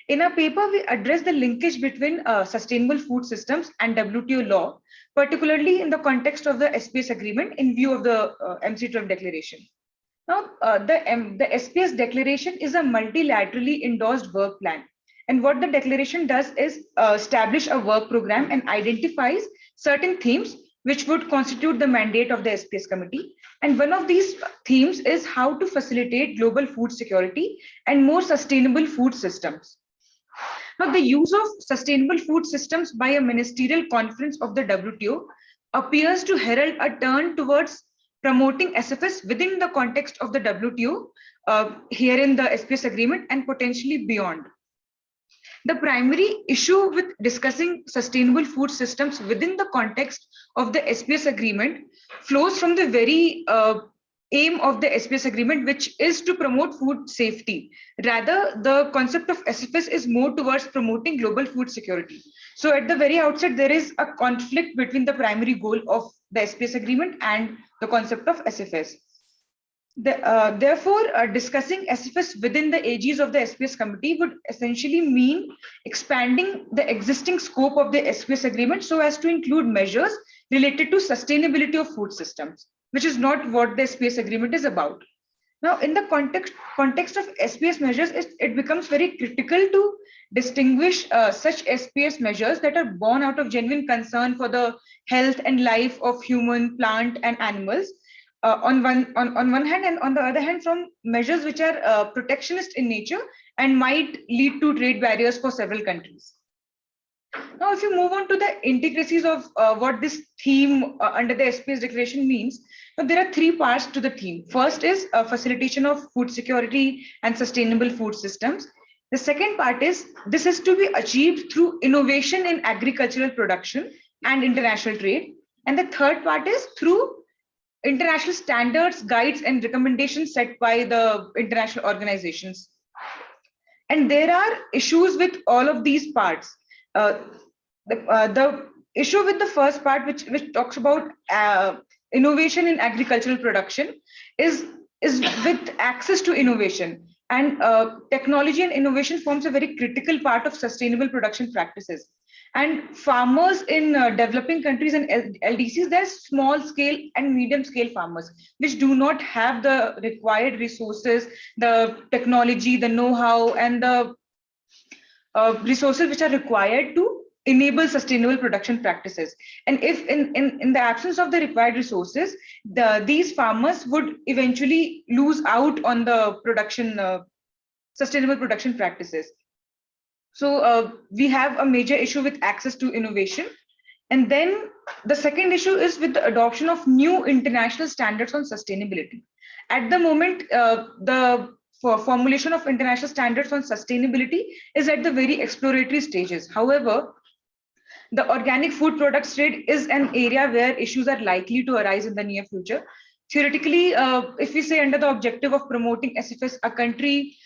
In our paper, we address the linkage between sustainable food systems and WTO law, particularly in the context of the SPS agreement in view of the MC12 declaration. Now, the SPS declaration is a multilaterally endorsed work plan. And what the declaration does is establish a work program and identifies certain themes which would constitute the mandate of the SPS committee. And one of these themes is how to facilitate global food security and more sustainable food systems. Now, the use of sustainable food systems by a ministerial conference of the WTO appears to herald a turn towards promoting SFS within the context of the WTO, here in the SPS agreement and potentially beyond. The primary issue with discussing sustainable food systems within the context of the SPS agreement flows from the very aim of the SPS agreement, which is to promote food safety. Rather, the concept of SFS is more towards promoting global food security. So at the very outset, there is a conflict between the primary goal of the SPS agreement and the concept of SFS. Therefore, discussing SFS within the aegis of the SPS committee would essentially mean expanding the existing scope of the SPS agreement so as to include measures related to sustainability of food systems, which is not what the SPS agreement is about. Now, in the context of SPS measures, it becomes very critical to distinguish such SPS measures that are born out of genuine concern for the health and life of human, plant, and animals, on one hand, and on the other hand, from measures which are protectionist in nature and might lead to trade barriers for several countries. Now, if you move on to the intricacies of what this theme under the SPS declaration means, now there are three parts to the theme. First is facilitation of food security and sustainable food systems. The second part is this is to be achieved through innovation in agricultural production and international trade. And the third part is through international standards, guides, and recommendations set by the international organizations. And there are issues with all of these parts. The issue with the first part, which talks about innovation in agricultural production, is with access to innovation. And technology and innovation forms a very critical part of sustainable production practices. And farmers in developing countries and LDCs, they're small scale and medium scale farmers, which do not have the required resources, the technology, the know-how, and the resources which are required to enable sustainable production practices. And if in the absence of the required resources, these farmers would eventually lose out on the production, sustainable production practices. So we have a major issue with access to innovation. And then the second issue is with the adoption of new international standards on sustainability. At the moment, the formulation of international standards on sustainability is at the very exploratory stages. However, the organic food products trade is an area where issues are likely to arise in the near future. Theoretically, if we say under the objective of promoting SFS, a country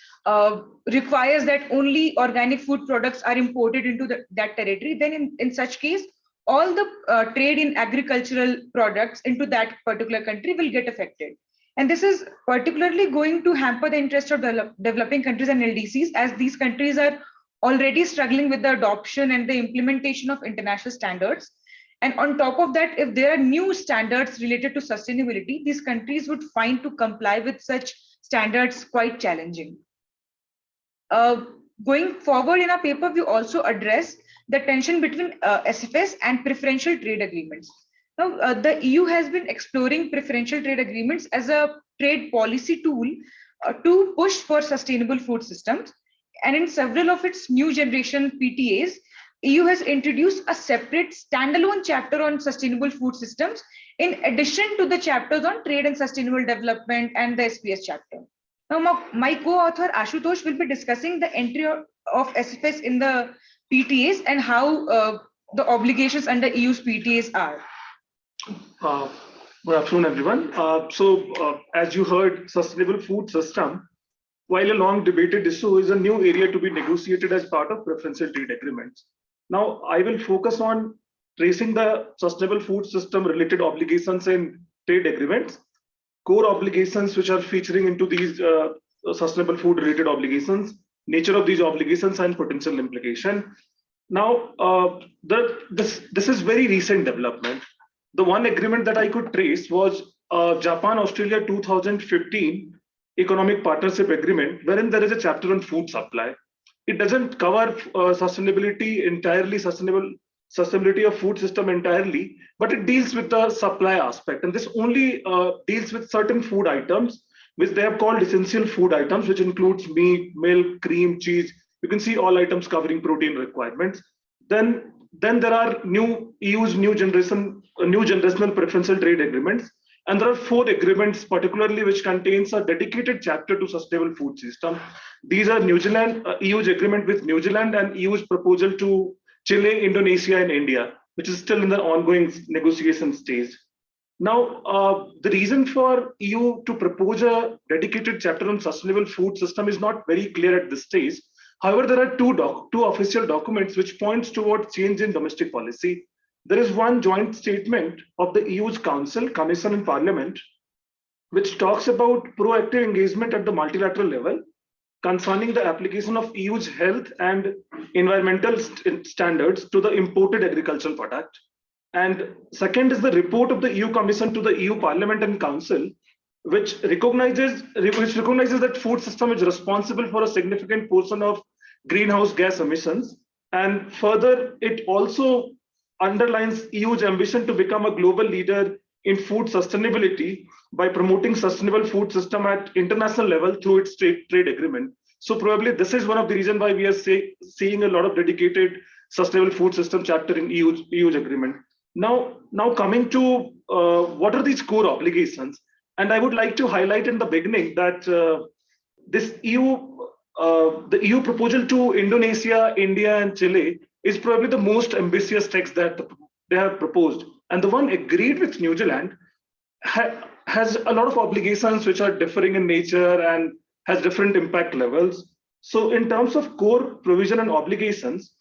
requires that only organic food products are imported into that territory, then in such case, all the trade in agricultural products into that particular country will get affected. And this is particularly going to hamper the interest of developing countries and LDCs, as these countries are already struggling with the adoption and the implementation of international standards. And on top of that, if there are new standards related to sustainability, these countries would find to comply with such standards quite challenging. Going forward in our paper, we also address the tension between SFS and preferential trade agreements. Now, the EU has been exploring preferential trade agreements as a trade policy tool to push for sustainable food systems. And in several of its new generation PTAs, EU has introduced a separate standalone chapter on sustainable food systems, in addition to the chapters on trade and sustainable development and the SPS chapter. Now, my co-author Ashutosh will be discussing the entry of SFS in the PTAs and how the obligations under EU's PTAs are. Good afternoon, everyone. As you heard, sustainable food system, while a long debated issue, is a new area to be negotiated as part of preferential trade agreements. Now, I will focus on tracing the sustainable food system related obligations in trade agreements, core obligations which are featuring into these sustainable food related obligations, nature of these obligations and potential implication. Now, this is very recent development. The one agreement that I could trace was Japan-Australia 2015 Economic Partnership Agreement, wherein there is a chapter on food supply. It doesn't cover sustainability entirely, sustainability of food system entirely, but it deals with the supply aspect. And this only deals with certain food items, which they have called essential food items, which includes meat, milk, cream, cheese. You can see all items covering protein requirements. Then Then there are EU's new generational preferential trade agreements. And there are 4 agreements particularly which contains a dedicated chapter to sustainable food system. These are New Zealand, EU's agreement with New Zealand and EU's proposal to Chile, Indonesia and India, which is still in the ongoing negotiation stage. Now, the reason for EU to propose a dedicated chapter on sustainable food system is not very clear at this stage. However, there are two official documents which points towards change in domestic policy. There is one joint statement of the EU's Council, Commission and Parliament, which talks about proactive engagement at the multilateral level concerning the application of EU's health and environmental standards to the imported agricultural product. And second is the report of the EU Commission to the EU Parliament and Council, which recognizes that food system is responsible for a significant portion of greenhouse gas emissions. And further, it also underlines EU's ambition to become a global leader in food sustainability by promoting sustainable food system at international level through its trade agreement. So probably this is one of the reasons why we are seeing a lot of dedicated sustainable food system chapter in EU's agreement. Now coming to what are these core obligations? And I would like to highlight in the beginning that this the EU proposal to Indonesia, India, and Chile is probably the most ambitious text that they have proposed. And the one agreed with New Zealand has a lot of obligations which are differing in nature and has different impact levels. So in terms of core provision and obligations,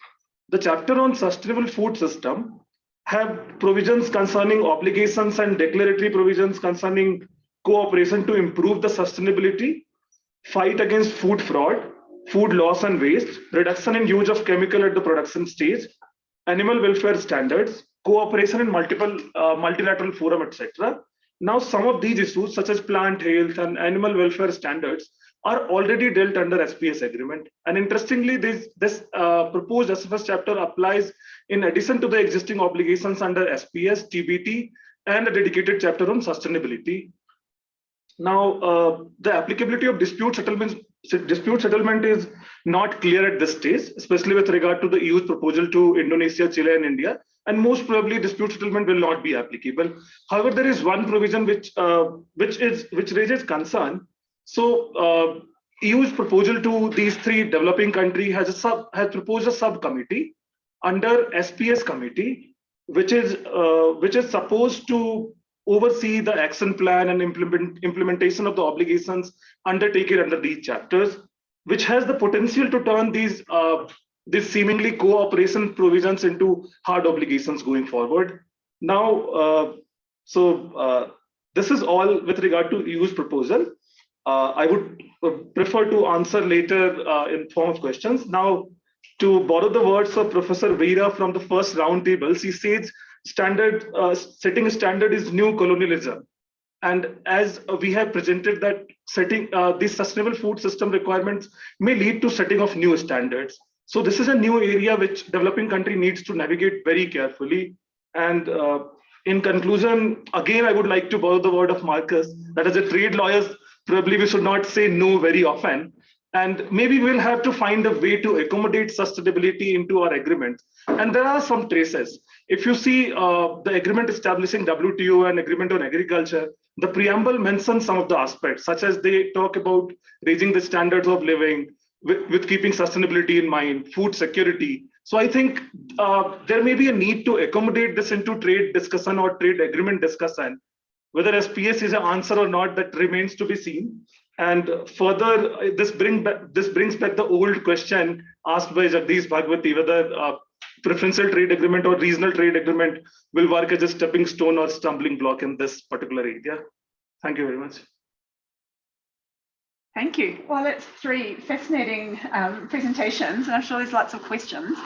the chapter on sustainable food system have provisions concerning obligations and declaratory provisions concerning cooperation to improve the sustainability, fight against food fraud, food loss and waste, reduction in use of chemical at the production stage, animal welfare standards, cooperation in multilateral forum, etc. Now, some of these issues, such as plant health and animal welfare standards, are already dealt under SPS agreement. And interestingly, this proposed SFS chapter applies in addition to the existing obligations under SPS, TBT, and a dedicated chapter on sustainability. Now, the applicability of dispute settlement is not clear at this stage, especially with regard to the EU's proposal to Indonesia, Chile, and India. And most probably, dispute settlement will not be applicable. However, there is one provision which raises concern. So, EU's proposal to these 3 developing countries has proposed a subcommittee under SPS committee, which is supposed to oversee the action plan and implementation of the obligations undertaken under these chapters, which has the potential to turn these seemingly cooperation provisions into hard obligations going forward. Now, this is all with regard to EU's proposal. I would prefer to answer later in form of questions. Now, to borrow the words of Professor Veera from the first roundtable, she says setting a standard is new colonialism. And as we have presented that setting these sustainable food system requirements may lead to setting of new standards. So this is a new area which developing country needs to navigate very carefully. And in conclusion, again, I would like to borrow the word of Marcus, that as a trade lawyers, probably we should not say no very often. And maybe we'll have to find a way to accommodate sustainability into our agreements. And there are some traces. If you see the agreement establishing WTO and agreement on agriculture, the preamble mentions some of the aspects, such as they talk about raising the standards of living with keeping sustainability in mind, food security. So I think there may be a need to accommodate this into trade discussion or trade agreement discussion. Whether SPS is an answer or not, that remains to be seen. And further, this brings back the old question asked by Jagdish Bhagwati, whether preferential trade agreement or regional trade agreement will work as a stepping stone or stumbling block in this particular area. Thank you very much. Thank you. Well, it's 3 fascinating presentations, and I'm sure there's lots of questions.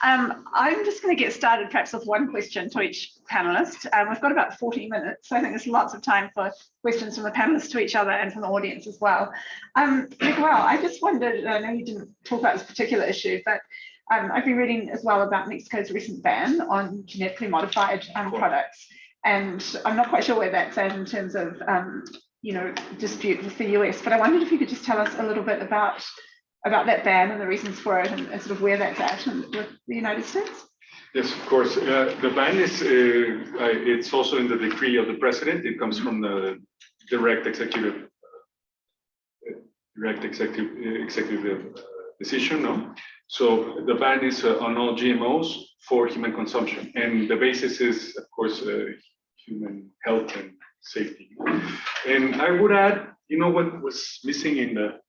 I'm just going to get started perhaps with one question to each panelist. We've got about 40 minutes, so I think there's lots of time for questions from the panelists to each other and from the audience as well. Miguel, I just wondered, I know you didn't talk about this particular issue, but I've been reading as well about Mexico's recent ban on genetically modified products, and I'm not quite sure where that's at in terms of dispute with the US, but I wondered if you could just tell us a little bit about that ban and the reasons for it and sort of where that's at with the United States. Yes, of course. The ban is, it's also in the decree of the president. It comes from the direct executive decision, no? So the ban is on all GMOs for human consumption. And the basis is, of course, human health and safety. And I would add, you know what was missing in the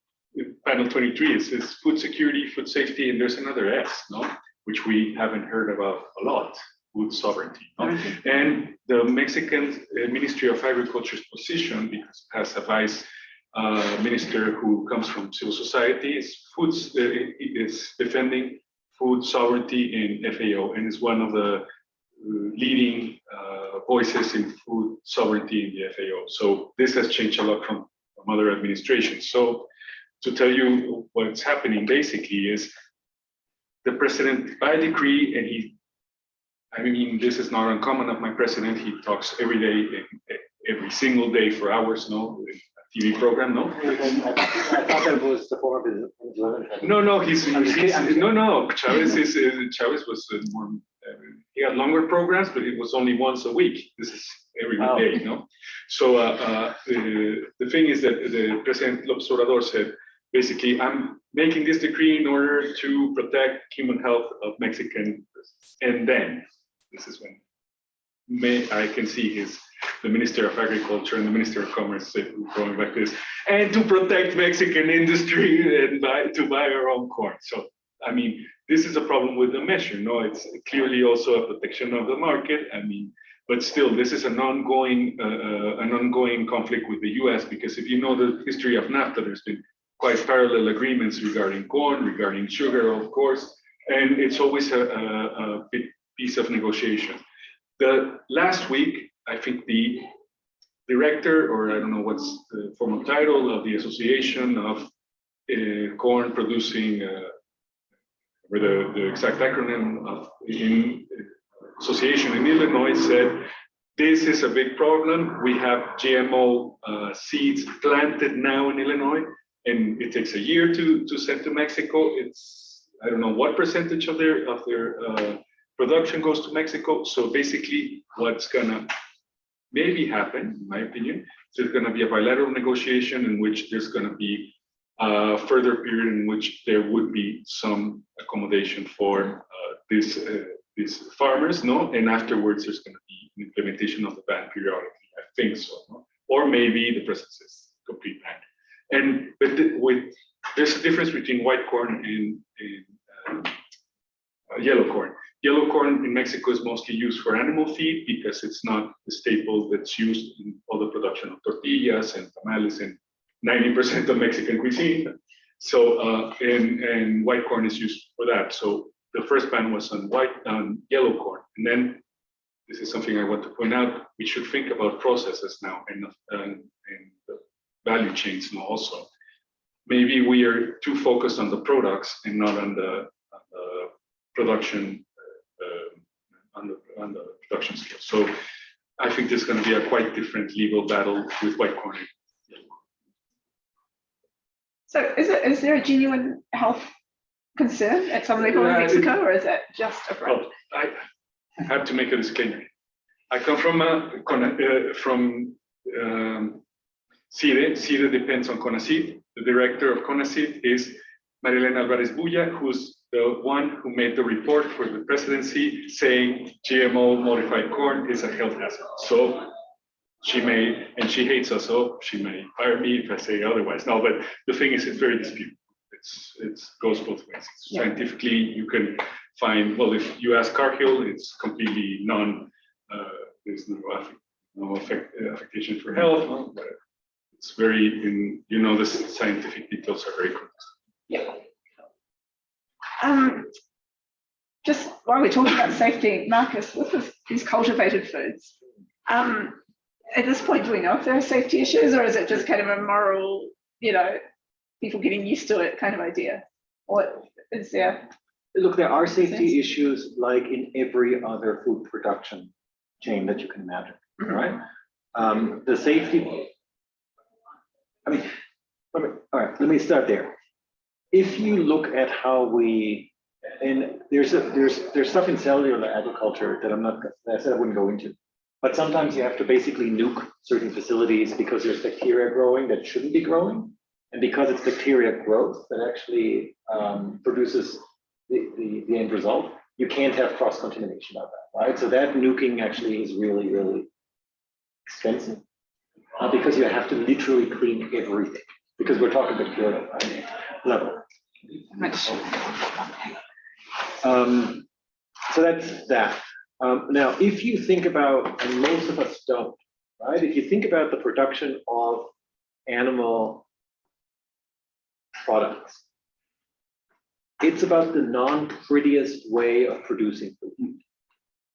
panel 23 is food security, food safety, and there's another S, no? Which we haven't heard about a lot, food sovereignty. No? And the Mexican Ministry of Agriculture's position, because it has a vice minister who comes from civil society, is defending food sovereignty in FAO and is one of the leading voices in food sovereignty in the FAO. So this has changed a lot from other administrations. So to tell you what's happening basically is the president by decree, and I mean, this is not uncommon of my president, he talks every day, every single day for hours, no, TV program, no? I thought that was the form of his. No, Chavez was more, he had longer programs, but it was only once a week. This is every day, no? So the thing is that the President López Obrador said, basically, I'm making this decree in order to protect human health of Mexicans. And then, this is when I can see the Minister of Agriculture and the Minister of Commerce going back to this, and to protect Mexican industry and to buy our own corn. So, I mean, this is a problem with the measure. No, it's clearly also a protection of the market. I mean, but still, this is an ongoing conflict with the U.S. because if you know the history of NAFTA, there's been quite parallel agreements regarding corn, regarding sugar, of course, and it's always a big piece of negotiation. The last week, I think the director, or I don't know what's the formal title of the Association of Corn Producing, or the exact acronym of association in Illinois said, this is a big problem. We have GMO seeds planted now in Illinois, and it takes a year to send to Mexico. It's, I don't know what percentage of their production goes to Mexico. So basically what's gonna maybe happen, in my opinion, there's gonna be a bilateral negotiation in which there's gonna be a further period in which there would be some accommodation for these farmers, no? And afterwards there's gonna be an implementation of the ban periodically, I think so, no? Or maybe the president says complete ban. But there's a difference between white corn and yellow corn. Yellow corn in Mexico is mostly used for animal feed because it's not the staple that's used in all the production of tortillas and tamales and 90% of Mexican cuisine. So and white corn is used for that. So the first ban was on yellow corn, and then this is something I want to point out. We should think about processes now and the value chains now also. Maybe we are too focused on the products and not on the production on the production scale. So I think there's going to be a quite different legal battle with white corn. So is there a genuine health concern at some level in Mexico, or is that just a front? Well, I have to make a disclaimer. I come from CIDE. CIDE depends on CONACYT. The director of CONACYT is Marilena Alvarez Bulla, who's the one who made the report for the presidency saying GMO modified corn is a health hazard. So she may, and she hates us, so she may fire me if I say otherwise. No, but the thing is, it's very disputable. It goes both ways. Yeah. Scientifically, you can find, well, if you ask Cargill, it's completely there's no affectation for health, but it's very, the scientific details are very complex. Yeah. Just while we're talking about safety, Marcus, with these cultivated foods, at this point, do we know if there are safety issues, or is it just kind of a moral, people getting used to it kind of idea? Or is there? Look, there are safety issues like in every other food production chain that you can imagine, right? The safety, all right, let me start there. If you look at how we And there's stuff in cellular agriculture that I said I wouldn't go into. But sometimes you have to basically nuke certain facilities because there's bacteria growing that shouldn't be growing. And because it's bacteria growth that actually produces the end result, you can't have cross-contamination of that, right? So that nuking actually is really, really expensive because you have to literally clean everything because we're talking bacterial level. So that's that. Now, if you think about, and most of us don't, right? If you think about the production of animal products, it's about the non-prettiest way of producing food. And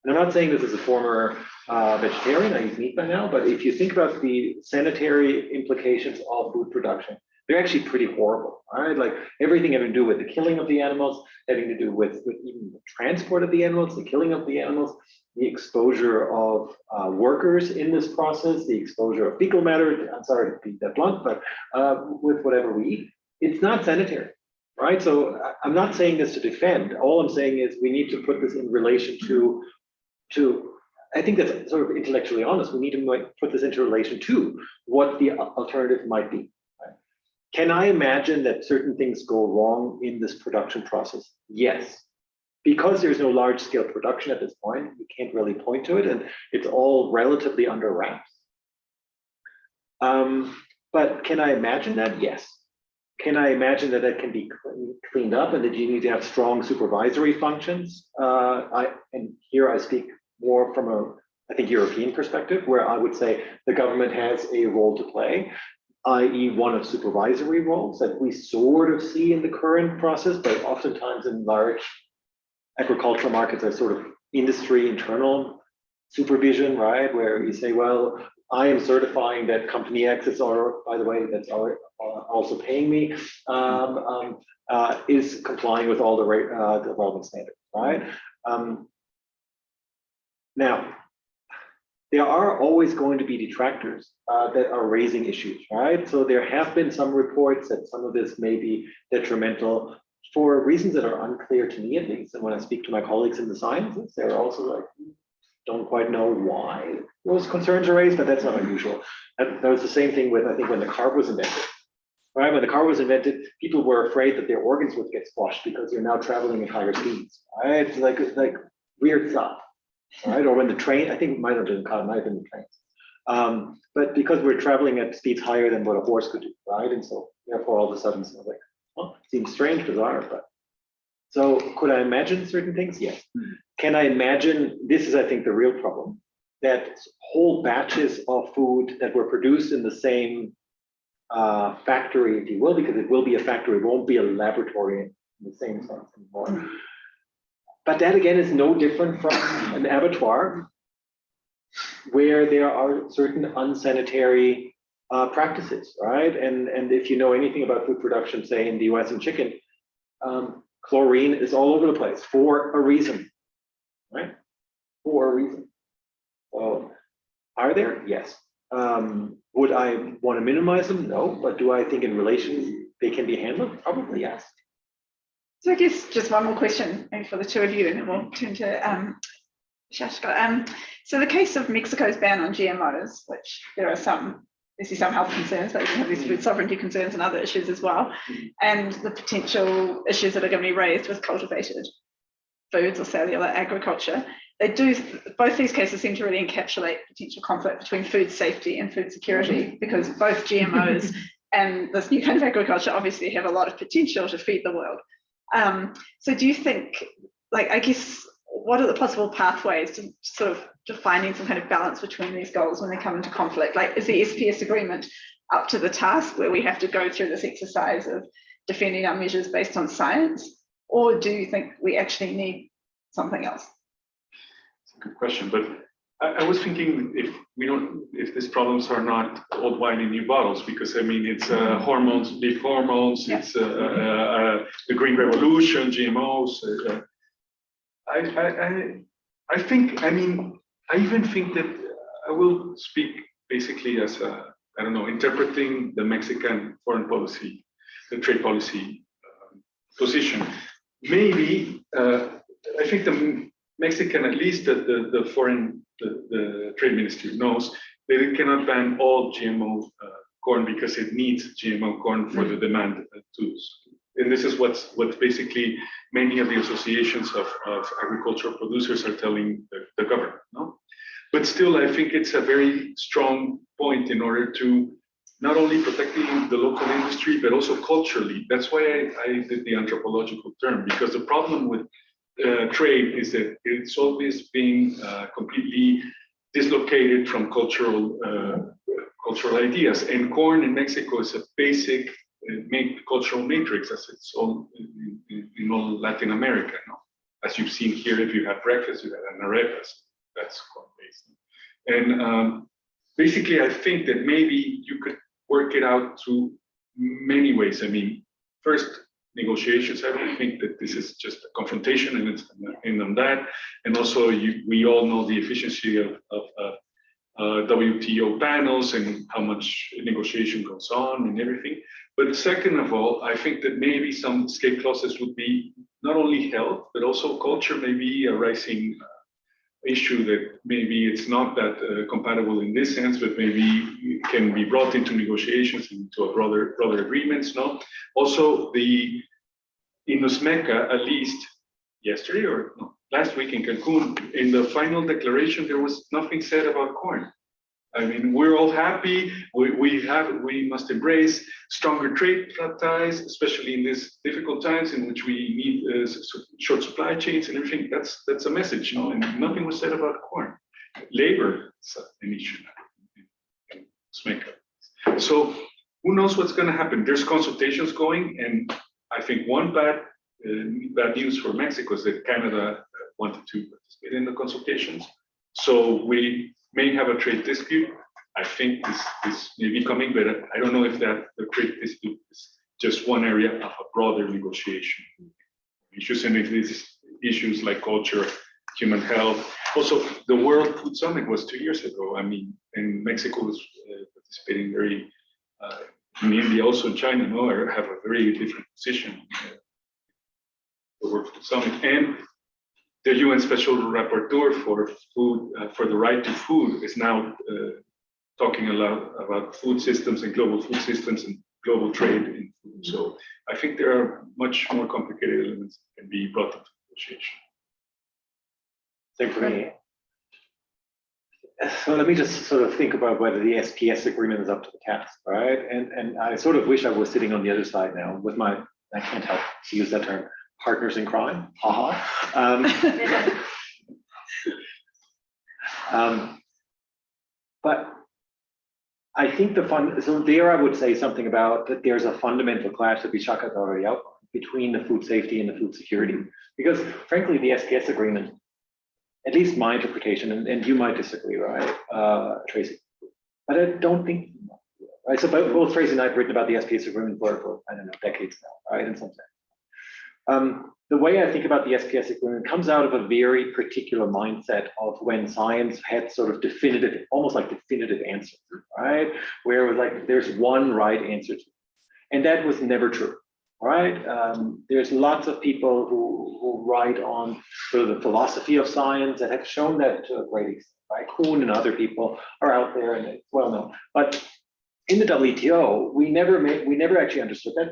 I'm not saying this as a former vegetarian, I eat meat by now, but if you think about the sanitary implications of food production, they're actually pretty horrible, right? Like everything having to do with the killing of the animals, having to do with even the transport of the animals, the killing of the animals, the exposure of workers in this process, the exposure of fecal matter, I'm sorry to be that blunt, but with whatever we eat, it's not sanitary, right? So I'm not saying this to defend. All I'm saying is we need to put this in relation to I think that's sort of intellectually honest. We need to put this into relation to what the alternative might be. Right? Can I imagine that certain things go wrong in this production process? Yes. Because there's no large scale production at this point, you can't really point to it, and it's all relatively under wraps. But can I imagine that? Yes. Can I imagine that that can be cleaned up and that you need to have strong supervisory functions? And here I speak more from a, I think, European perspective, where I would say the government has a role to play, i.e. one of supervisory roles that we sort of see in the current process, but oftentimes in large agricultural markets are sort of industry internal supervision, right? Where you say, well, I am certifying that company X is, or by the way, that's also paying me, is complying with all the relevant standards, right? Now, there are always going to be detractors that are raising issues, right? So there have been some reports that some of this may be detrimental for reasons that are unclear to me, at least. And when I speak to my colleagues in the sciences, they're also like, don't quite know why those concerns are raised, but that's not unusual. That was the same thing with, I think, when the car was invented. Right, when the car was invented, people were afraid that their organs would get squashed because you're now traveling at higher speeds. Right, it's like weird stuff. Right, or when the train, I think it might have been the car, it might have been the trains. But because we're traveling at speeds higher than what a horse could do, right? And so therefore all of a sudden it's like, oh, it seems strange, bizarre, but so could I imagine certain things? Yes. Can I imagine, this is I think the real problem, that whole batches of food that were produced in the same factory, if you will, because it will be a factory, it won't be a laboratory in the same sense anymore. But that again is no different from an abattoir where there are certain unsanitary practices, right? And if you know anything about food production, say in the US and chicken, chlorine is all over the place for a reason, right? For a reason. So are there? Yes. Would I want to minimize them? No. But do I think in relation they can be handled? Probably yes. So I guess just one more question maybe for the two of you, and then we'll turn to Shashka. So the case of Mexico's ban on GMOs, which there are some health concerns, but you have these food sovereignty concerns and other issues as well, and the potential issues that are going to be raised with cultivated foods or cellular agriculture. They do, both these cases seem to really encapsulate potential conflict between food safety and food security, because both GMOs and this new kind of agriculture obviously have a lot of potential to feed the world. So do you think, like, I guess, what are the possible pathways to sort of defining some kind of balance between these goals when they come into conflict? Like, is the SPS agreement up to the task where we have to go through this exercise of defending our measures based on science? Or do you think we actually need something else? It's a good question, but I was thinking if these problems are not old wine in new bottles, because I mean, it's hormones, beef hormones, yeah. It's the Green Revolution, GMOs. I think, I mean, I even think that I will speak basically as a, I don't know, interpreting the Mexican foreign policy, the trade policy position. Maybe I think the Mexican, at least the foreign, the trade ministry knows that it cannot ban all GMO corn because it needs GMO corn for the demand tools. And this is what's basically many of the associations of agricultural producers are telling the government, no? But still, I think it's a very strong point in order to not only protecting the local industry, but also culturally. That's why I did the anthropological term, because the problem with trade is that it's always being completely dislocated from cultural ideas. And corn in Mexico is a basic cultural matrix, as it's all in all Latin America. No? As you've seen here, if you have breakfast, you have an arepas. That's corn-based. And basically, I think that maybe you could work it out through many ways. I mean, first, negotiations. I don't think that this is just a confrontation and it's on that. And also, we all know the efficiency of WTO panels and how much negotiation goes on and everything. But second of all, I think that maybe some escape clauses would be not only health, but also culture, maybe a rising issue that maybe it's not that compatible in this sense, but maybe can be brought into negotiations, into a broader agreements. No, also in Usmeca, at least yesterday or no, last week in Cancun, in the final declaration, there was nothing said about corn. I mean, we're all happy. We must embrace stronger trade ties, especially in these difficult times in which we need short supply chains and everything. That's a message, you know. And nothing was said about corn. Labor is an issue in Usmeca. So who knows what's going to happen? There's consultations going, and I think one bad news for Mexico is that Canada wanted to participate in the consultations. So we may have a trade dispute. I think this may be coming, but I don't know if the trade dispute is just one area of a broader negotiation. Issues, and if these issues like culture, human health. Also, the World Food Summit was 2 years ago. I mean, and Mexico was participating very, in India, also in China, no, have a very different position. The World Food Summit, and the UN Special Rapporteur for food, for the right to food, is now talking a lot about food systems and global food systems and global trade in food. So I think there are much more complicated elements that can be brought into negotiation. Same for me. So let me just sort of think about whether the SPS agreement is up to the task, right? And I sort of wish I was sitting on the other side now with my, I can't help to use that term, partners in crime, haha. But I think so there I would say something about that there's a fundamental clash that Vishaka has already outlined between the food safety and the food security. Because frankly, the SPS agreement, at least my interpretation, and you might disagree, right, Tracy, but I don't think, right? So both Tracy and I have written about the SPS agreement for I don't know, decades now, right, in some sense. The way I think about the SPS agreement comes out of a very particular mindset of when science had sort of definitive, almost like definitive answers, right? Where it was like, there's one right answer to it. And that was never true, right? There's lots of people who write on sort of the philosophy of science that have shown that to a great extent, right? Kuhn and other people are out there and it's well known. But in the WTO, we never actually understood that.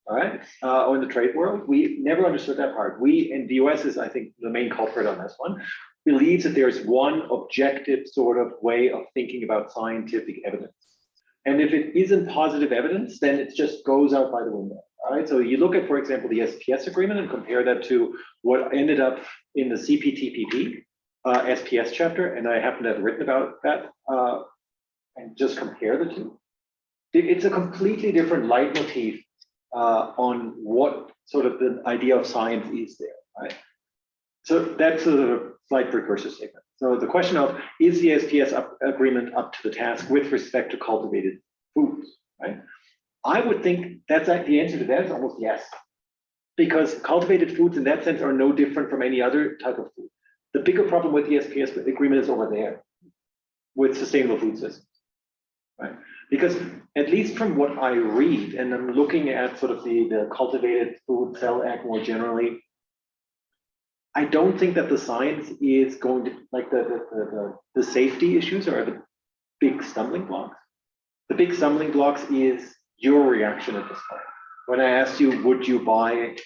All right, or in the trade world, we never understood that part. We, in the US is, I think, the main culprit on this one, believes that there's one objective sort of way of thinking about scientific evidence. And if it isn't positive evidence, then it just goes out by the window. All right, so you look at, for example, the SPS agreement and compare that to what ended up in the CPTPP SPS chapter, and I happen to have written about that, and just compare the two. It's a completely different leitmotif on what sort of the idea of science is there, right? So that's a slight precursor statement. So the question of, is the SPS agreement up to the task with respect to cultivated foods, right? I would think that's like the answer to that is almost yes. Because cultivated foods in that sense are no different from any other type of food. The bigger problem with the SPS agreement is over there with sustainable food systems, right? Because at least from what I read, and I'm looking at sort of the Cultivated Food Cell Act more generally, I don't think that the science is going to, like the safety issues are the big stumbling blocks. The big stumbling blocks is your reaction at this point. When I asked you, would you buy it,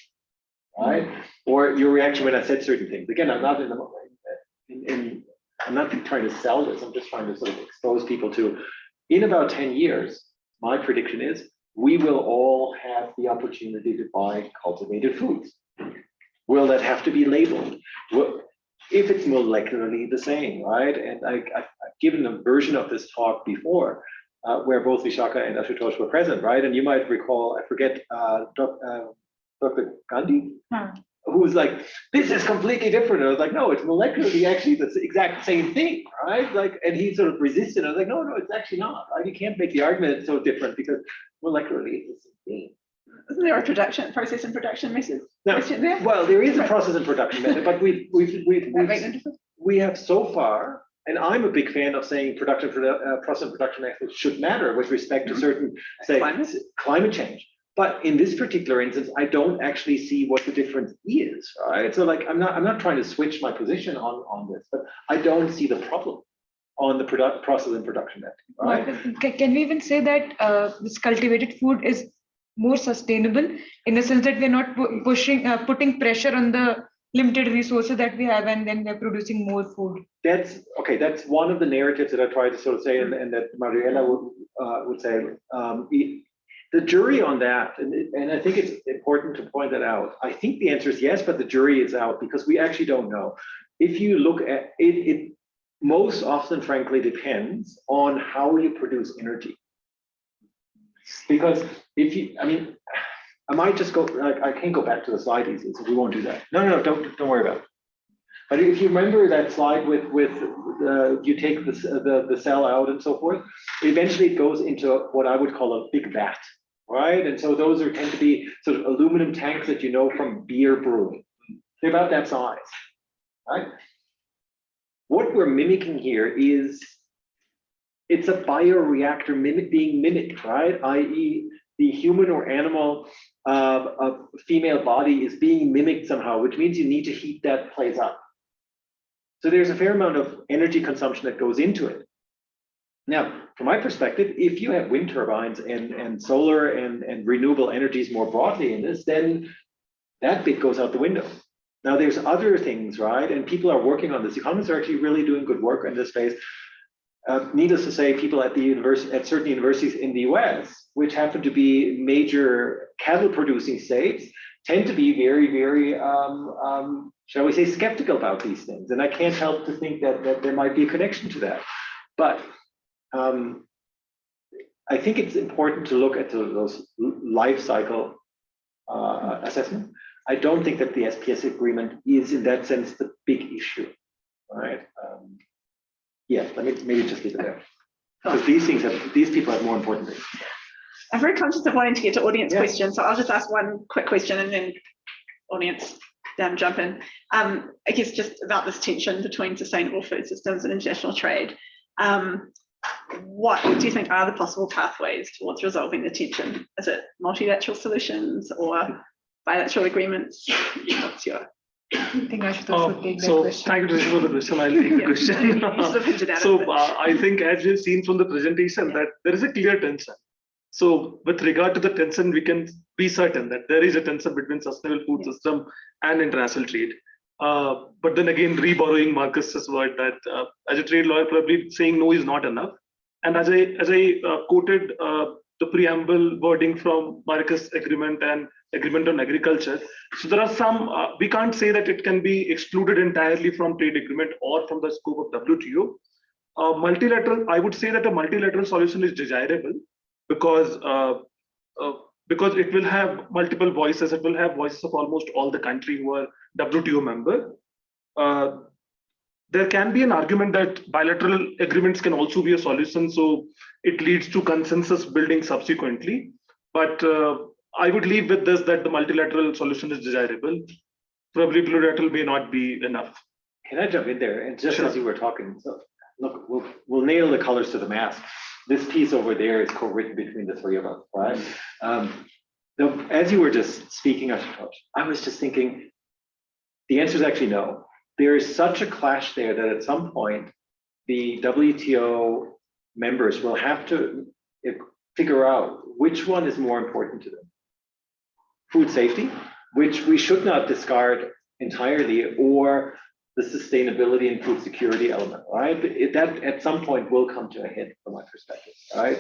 right? Or your reaction when I said certain things. Again, I'm not I'm not trying to sell this. I'm just trying to sort of expose people to, in about 10 years, my prediction is we will all have the opportunity to buy cultivated foods. Will that have to be labeled? Well, if it's molecularly the same, right? And I've given a version of this talk before, where both Vishaka and Ashutosh were present, right? And you might recall, I forget, Dr. Gandhi, who was like, this is completely different. And I was like, no, it's molecularly actually the exact same thing, right? Like, and he sort of resisted. I was like, no, it's actually not. Right? You can't make the argument it's so different because molecularly it's the same thing. Isn't there a process and production method? No, well, there is a process and production method, but we have so far, and I'm a big fan of saying process and production methods should matter with respect to certain, say, climate change. But in this particular instance, I don't actually see what the difference is, right? So like, I'm not trying to switch my position on this, but I don't see the problem on the process and production method, right? Can we even say that this cultivated food is more sustainable in the sense that we're not putting pressure on the limited resources that we have, and then we're producing more food? That's okay. That's one of the narratives that I try to sort of say, and that Mariela would say. The jury on that, and I think it's important to point that out. I think the answer is yes, but the jury is out because we actually don't know. If you look at it, it most often, frankly, depends on how you produce energy. Because if you, I mean, I might just go, like, I can't go back to the slide easily, so we won't do that. No, don't worry about it. But if you remember that slide with you take the cell out and so forth, eventually it goes into what I would call a big vat, right? And so those tend to be sort of aluminum tanks that you know from beer brewing. They're about that size, right? What we're mimicking here is, it's a bioreactor being mimicked, right? I.e. the human or animal a female body is being mimicked somehow, which means you need to heat that place up. So there's a fair amount of energy consumption that goes into it. Now, from my perspective, if you have wind turbines and solar and renewable energies more broadly in this, then that bit goes out the window. Now there's other things, right? And people are working on this. Economists are actually really doing good work in this space. Needless to say, people at certain universities in the US, which happen to be major cattle producing states, tend to be very, very, shall we say, skeptical about these things. And I can't help to think that there might be a connection to that. But I think it's important to look at those life cycle assessment. I don't think that the SPS agreement is, in that sense, the big issue, right? Yeah, let me maybe just leave it there. Because these people have more important things. I'm very conscious of wanting to get to audience questions, so I'll just ask one quick question and then audience jump in. I guess just about this tension between sustainable food systems and international trade. What do you think are the possible pathways towards resolving the tension? Is it multilateral solutions or bilateral agreements? What's your... I think I should also take that so question. thank you for the question. I'll take the question. Sort of hinted at it, So but- I think, as you've seen from the presentation, that there is a clear tension. So with regard to the tension, we can be certain that there is a tension between sustainable food system and international trade. But then again, re-borrowing Marcus's word, that as a trade lawyer, probably saying no is not enough. And as I quoted the preamble wording from Marcus agreement and agreement on agriculture, so there are some, we can't say that it can be excluded entirely from trade agreement or from the scope of WTO. Multilateral, I would say that a multilateral solution is desirable because it will have multiple voices. It will have voices of almost all the countries who are WTO member. There can be an argument that bilateral agreements can also be a solution, so it leads to consensus building subsequently. But I would leave with this, that the multilateral solution is desirable. Probably plurilateral may not be enough. Can I jump in there? And just as you were talking, so look, we'll nail the colors to the mask. This piece over there is co-written between the three of us, right? As you were just speaking, I was just thinking, The answer is actually no. There is such a clash there that at some point, the WTO members will have to figure out which one is more important to them. Food safety, which we should not discard entirely, or the sustainability and food security element, right? That at some point will come to a head from my perspective, right?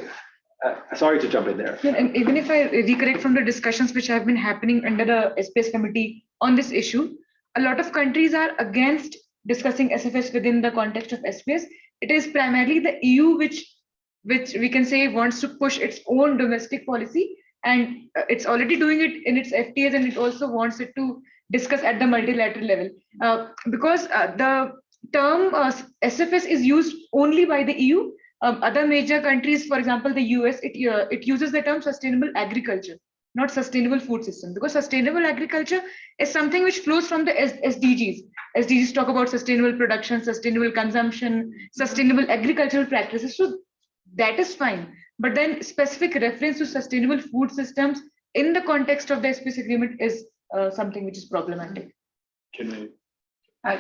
Sorry to jump in there. Yeah, and even if I recollect from the discussions which have been happening under the SPS committee on this issue, a lot of countries are against discussing SFS within the context of SPS. It is primarily the EU which we can say wants to push its own domestic policy, and it's already doing it in its FTAs, and it also wants it to discuss at the multilateral level. Because the term SFS is used only by the EU. Other major countries, for example, the US, it uses the term sustainable agriculture, not sustainable food system, because sustainable agriculture is something which flows from the SDGs. SDGs talk about sustainable production, sustainable consumption, sustainable agricultural practices. So that is fine. But then specific reference to sustainable food systems in the context of the SPS agreement is something which is problematic. Can I?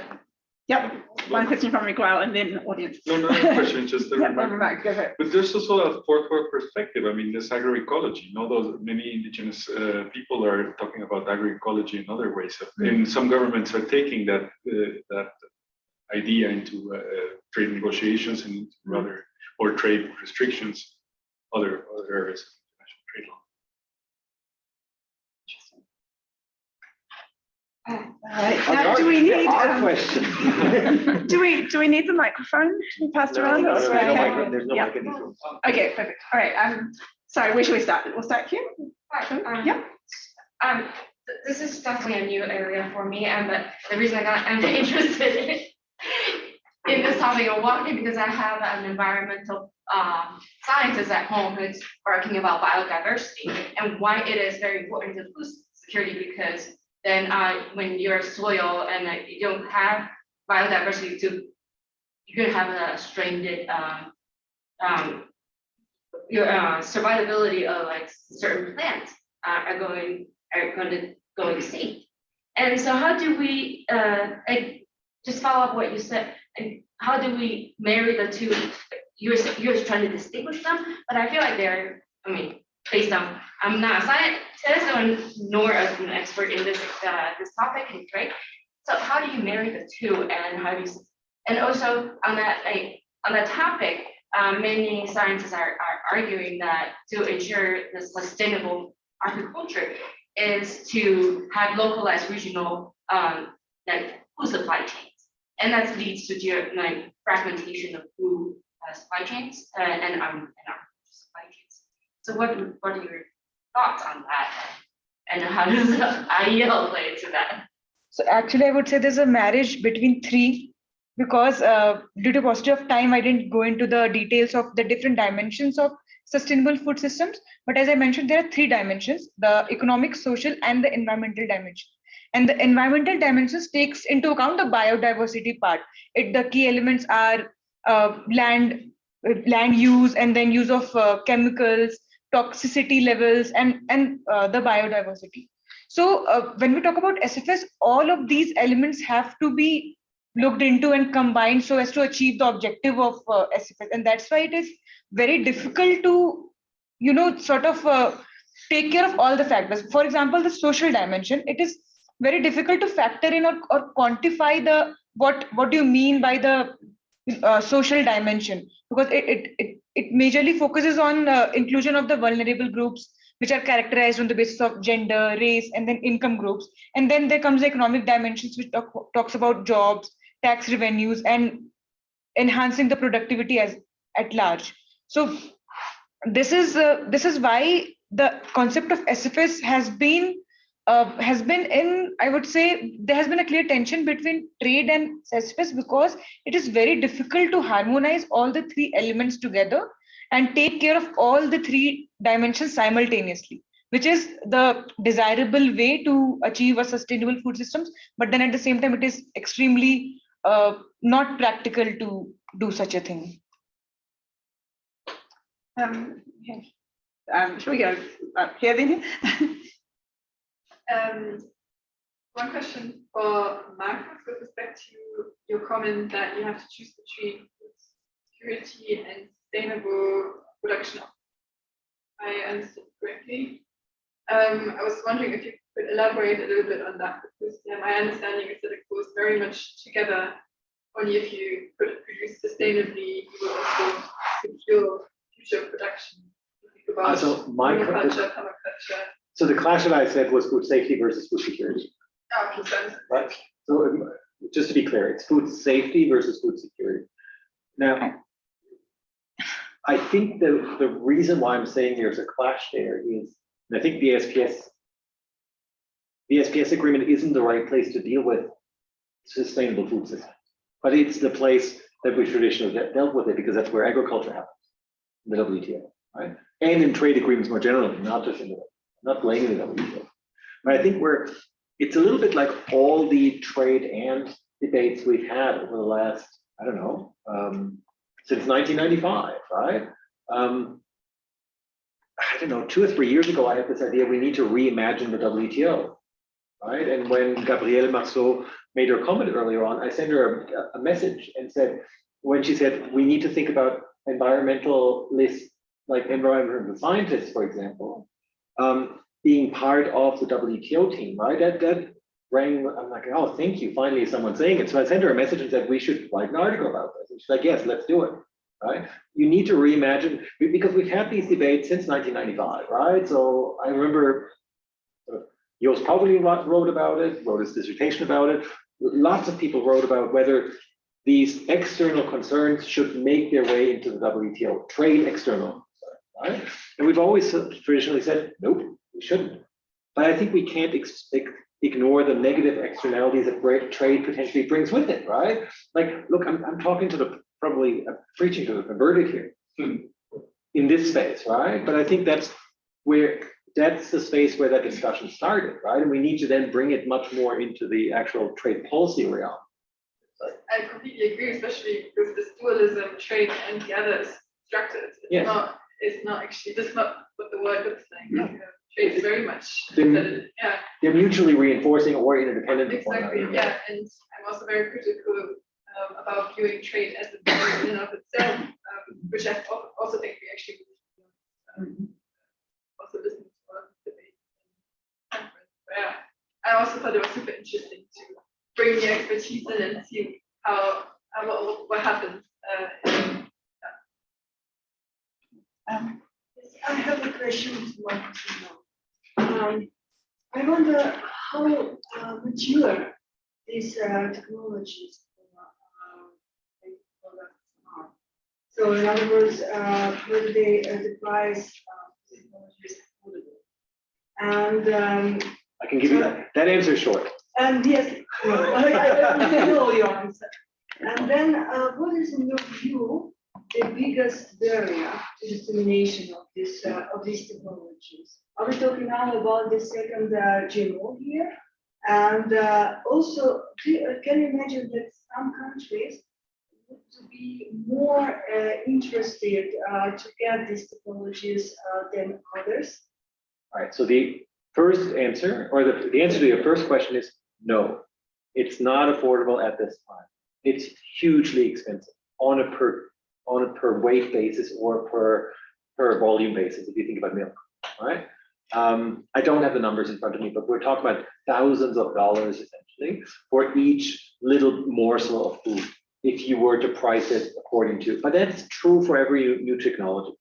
Yep, one question from Miguel and then audience. No question, just a Yeah, remark. go ahead. But there's also a fourth world perspective. I mean, there's agroecology. Those many indigenous people are talking about agroecology in other ways. And some governments are taking that idea into trade negotiations and rather or trade restrictions, other areas of international trade law. Now, do we need question? do we need the microphone to be passed around? No, or- okay. there's no Yeah. mic in this room. Okay, perfect. All right. Sorry, where should we start? We'll start here. Yeah. This is definitely a new area for me, but the reason I'm interested in this topic of walking because I have an environmental scientist at home who's working about biodiversity and why it is very important to food security, because then when your soil and you don't have biodiversity, you can have a strained your survivability of like certain plants are going to go extinct. And so how do we just follow up what you said, and how do we marry the two? You're trying to distinguish them, but I feel like they're, I mean, based on, I'm not a scientist nor an expert in this topic, right? So how do you marry the two, and how do you, and also on that topic, many scientists are arguing that to ensure the sustainable agriculture is to have localized regional food supply chains, and that leads to fragmentation of food supply chains and our supply chains. So what are your thoughts on that, and how does IEL play into that? So actually, I would say there's a marriage between three, because due to paucity of time, I didn't go into the details of the different dimensions of sustainable food systems. But as I mentioned, there are three dimensions: the economic, social, and the environmental dimension. And the environmental dimensions takes into account the biodiversity part. The key elements are land use, and then use of chemicals, toxicity levels, and the biodiversity. So when we talk about SFS, all of these elements have to be looked into and combined so as to achieve the objective of SFS. And that's why it is very difficult to, sort of take care of all the factors. For example, the social dimension, it is very difficult to factor in or quantify what do you mean by the social dimension, because it majorly focuses on inclusion of the vulnerable groups, which are characterized on the basis of gender, race, and then income groups. And then there comes the economic dimensions, which talks about jobs, tax revenues, and enhancing the productivity at large. So this is why the concept of SFS has been in, I would say, there has been a clear tension between trade and SFS, because it is very difficult to harmonize all the three elements together and take care of all the three dimensions simultaneously, which is the desirable way to achieve a sustainable food systems. But then at the same time, it is extremely not practical to do such a thing. Should we go up here then? One question for Marcus with respect to your comment that you have to choose between food security and sustainable production. I understood correctly. I was wondering if you could elaborate a little bit on that, because my understanding is that it goes very much together. Only if you produce sustainably, you will also secure future production. Think about So my permaculture, permaculture. So the clash that I said was food safety versus food security. Right. So just to be clear, it's food safety versus food security. Now, I think the reason why I'm saying there's a clash there is, and I think the SPS agreement isn't the right place to deal with sustainable food systems, but it's the place that we traditionally dealt with it, because that's where agriculture happens, in the WTO, right? And in trade agreements more generally, not just in the, not blaming the WTO. But I think it's a little bit like all the trade and debates we've had over the last, I don't know, since 1995, right? I don't know, 2 or 3 years ago, I had this idea we need to reimagine the WTO, right? And when Gabrielle Marceau made her comment earlier on, I sent her a message and said, when she said, we need to think about environmentalists, like environmental scientists, for example, being part of the WTO team, right? That rang, I'm like, oh, thank you, finally someone saying it. So I sent her a message and said, we should write an article about this. And she's like, yes, let's do it, right? You need to reimagine, because we've had these debates since 1995, right? So I remember Joost probably wrote about it, wrote his dissertation about it. Lots of people wrote about whether these external concerns should make their way into the WTO, trade external, right? And we've always traditionally said, nope, we shouldn't. But I think we can't ignore the negative externalities that trade potentially brings with it, right? Like, look, I'm talking to probably preaching to the converted here in this space, right? But I think that's the space where that discussion started, right? And we need to then bring it much more into the actual trade policy realm. I completely agree, especially with this dualism, trade and the others structured. It's not actually, that's not what the word looks like. No. Trade is very much, They're mutually reinforcing or interdependent. Exactly, yeah. And I'm also very critical about viewing trade as a value in and of itself, which I also think we actually also listen to a debate conference. Yeah, I also thought it was super interesting to bring the expertise in and see what happens. I have a question to Marcus. I wonder how mature these technologies are. So in other words, whether the price technologies affordable. And I can give you that answer is short. And yes, I know your answer. And then what is in your view the biggest barrier to dissemination of these technologies? Are we talking now about the second GMO here? And also, can you imagine that some countries would be more interested to get these technologies than others? All right, so the first answer, or the answer to your first question is no. It's not affordable at this time. It's hugely expensive on a per weight basis or per volume basis, if you think about milk, right? I don't have the numbers in front of me, but we're talking about thousands of dollars essentially for each little morsel of food, if you were to price it according to, but that's true for every new technology.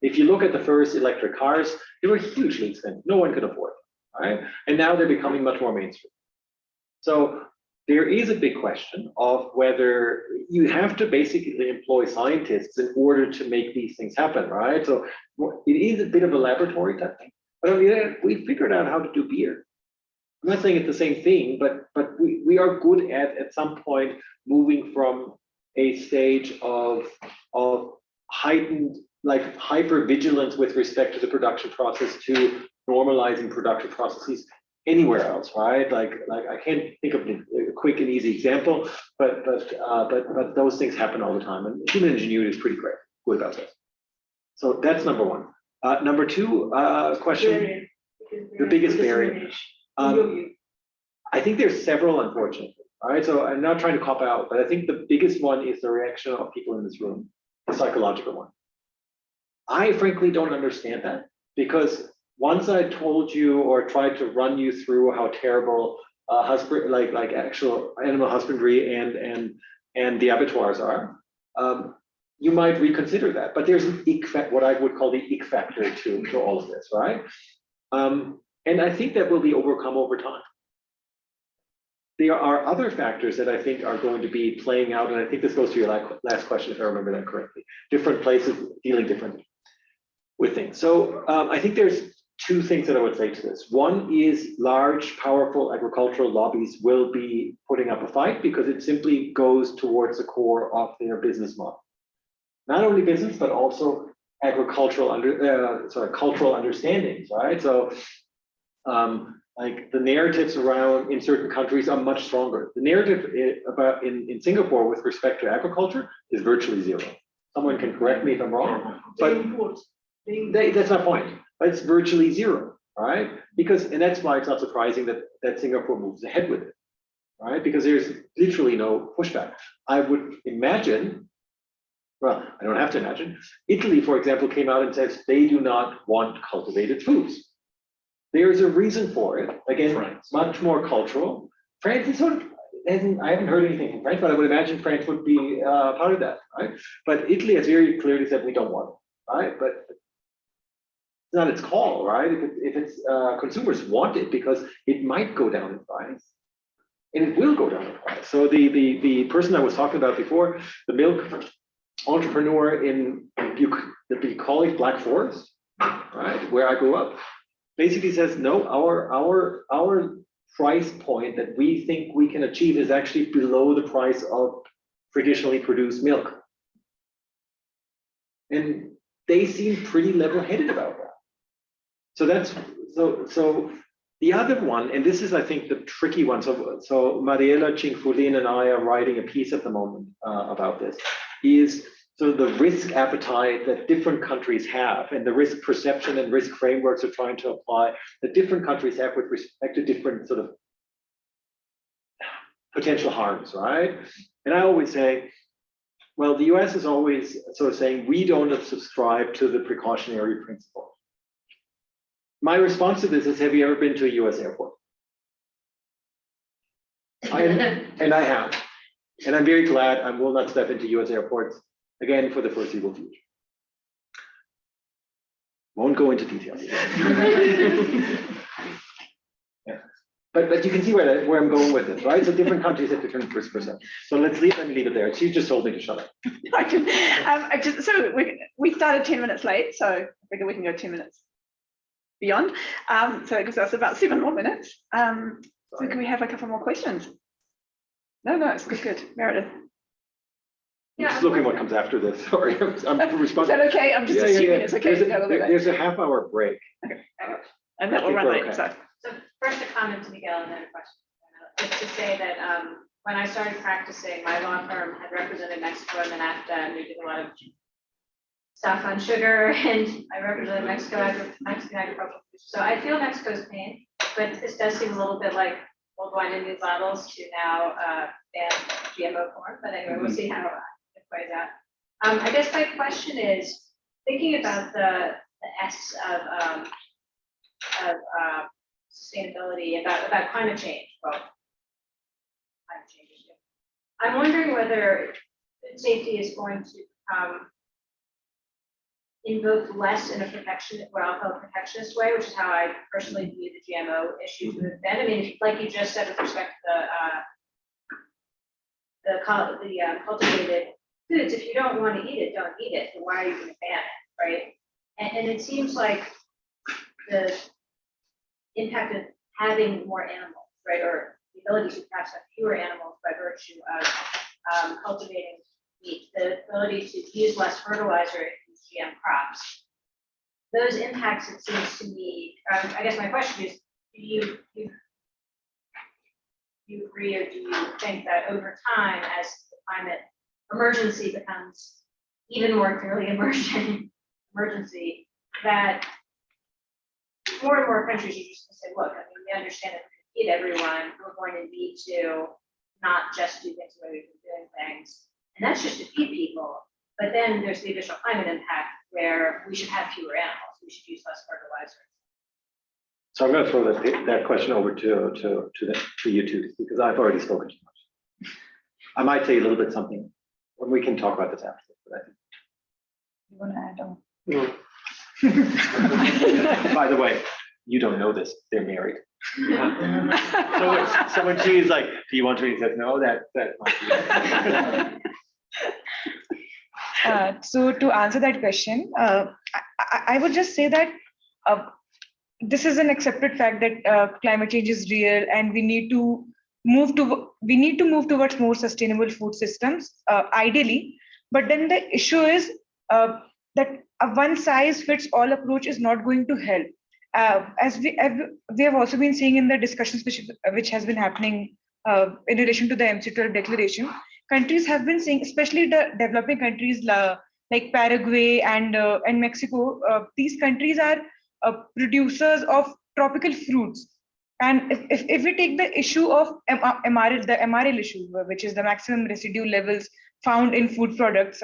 If you look at the first electric cars, they were hugely expensive. No one could afford them, right? And now they're becoming much more mainstream. So there is a big question of whether you have to basically employ scientists in order to make these things happen, right? So it is a bit of a laboratory type thing, but on the other hand, we figured out how to do beer. I'm not saying it's the same thing, but we are good at some point moving from a stage of heightened, like hyper-vigilance with respect to the production process to normalizing production processes anywhere else, right? Like I can't think of a quick and easy example, but those things happen all the time, and human ingenuity is pretty great, good about this. So that's number one. Number two question, the biggest barrier. I think there's several, unfortunately. All right, so I'm not trying to cop out, but I think the biggest one is the reaction of people in this room, the psychological one. I frankly don't understand that, because once I told you or tried to run you through how terrible like actual animal husbandry and the abattoirs are, you might reconsider that. But there's an what I would call the ick factor to all of this, right? And I think that will be overcome over time. There are other factors that I think are going to be playing out, and I think this goes to your last question, if I remember that correctly. Different places dealing differently with things. So I think there's two things that I would say to this. One is large, powerful agricultural lobbies will be putting up a fight because it simply goes towards the core of their business model. Not only business, but also agricultural cultural understandings, right? So like the narratives around in certain countries are much stronger. The narrative about in Singapore with respect to agriculture is virtually zero. Someone can correct me if I'm wrong, but that's my point. But it's virtually zero, right? Because, and that's why it's not surprising that Singapore moves ahead with it, right? Because there's literally no pushback. I would imagine, well, I don't have to imagine, Italy, for example, came out and says they do not want cultivated foods. There's a reason for it. Again, France. Much more cultural. France is sort of, I haven't heard anything from France, but I would imagine France would be part of that, right? But Italy has very clearly said we don't want it, right? But it's not its call, right? If it's consumers want it because it might go down in price, and it will go down in price. So the person I was talking about before, the milk entrepreneur in the colleague Black Forest, right, where I grew up, basically says no. Our price point that we think we can achieve is actually below the price of traditionally produced milk, and they seem pretty level-headed about that. So that's so the other one, and this is I think the tricky one. So Mariela Chinfulin and I are writing a piece at the moment about this. Is so the risk appetite that different countries have, and the risk perception and risk frameworks are trying to apply that different countries have with respect to different sort of potential harms, right? And I always say, well, the US is always sort of saying we don't subscribe to the precautionary principle. My response to this is, have you ever been to a US airport? And I have. And I'm very glad I will not step into US airports again for the foreseeable future. Won't go into details. Yeah. But you can see where I'm going with this, right? So different countries have different risk perception. So let me leave it there. She just told me to shut up. I can, so we started 10 minutes late, so I figure we can go 2 minutes beyond. So it gives us about 7 more minutes. So can we have a couple more questions? No, it's good. Meredith. I'm just looking what comes after this. Sorry, I'm responding. Is that okay? I'm just assuming it's okay to go a little bit. There's a half-hour break. Okay. And that will run late. Okay. So first a comment to Miguel and then a question. Just to say that when I started practicing, my law firm had represented Mexico in the NAFTA, and we did a lot of stuff on sugar, and I represented Mexican agricultural. So I feel Mexico's pain, but this does seem a little bit like old wine in new bottles to now ban GMO corn. But anyway, we'll see how it plays out. I guess my question is thinking about the S of sustainability, about climate change. Well, climate change issue. I'm wondering whether food safety is going to become invoked less in a protectionist, what I'll call a protectionist way, which is how I personally view the GMO issue to have been. I mean, like you just said with respect to the cultivated foods, if you don't want to eat it, don't eat it. Then why are you going to ban it, right? And it seems like the impact of having more animals, right, or the ability to perhaps have fewer animals by virtue of cultivating meat, the ability to use less fertilizer in GM crops. Those impacts, it seems to me, I guess my question is, do you agree, or do you think that over time, as the climate emergency becomes even more clearly emergency, that more and more countries are just going to say, look, I mean, we understand that feed everyone, we're going to need to not just do things the way we've been doing things. And that's just to feed people. But then there's the additional climate impact where we should have fewer animals. We should use less fertilizer. So I'm going to throw that question over to you two, because I've already spoken too much. I might say a little bit something when we can talk about this after. But You want to add on? By the way, you don't know this, they're married. So when she's like, do you want to, he says, no, that might be. So to answer that question, I would just say that this is an accepted fact that climate change is real, and we need to move towards more sustainable food systems, ideally. But then the issue is that a one-size-fits-all approach is not going to help. As we have also been seeing in the discussions which has been happening in relation to the MC12 declaration, countries have been saying, especially the developing countries like Paraguay and Mexico, these countries are producers of tropical fruits. And if we take the issue of MRL, the MRL issue, which is the maximum residue levels found in food products,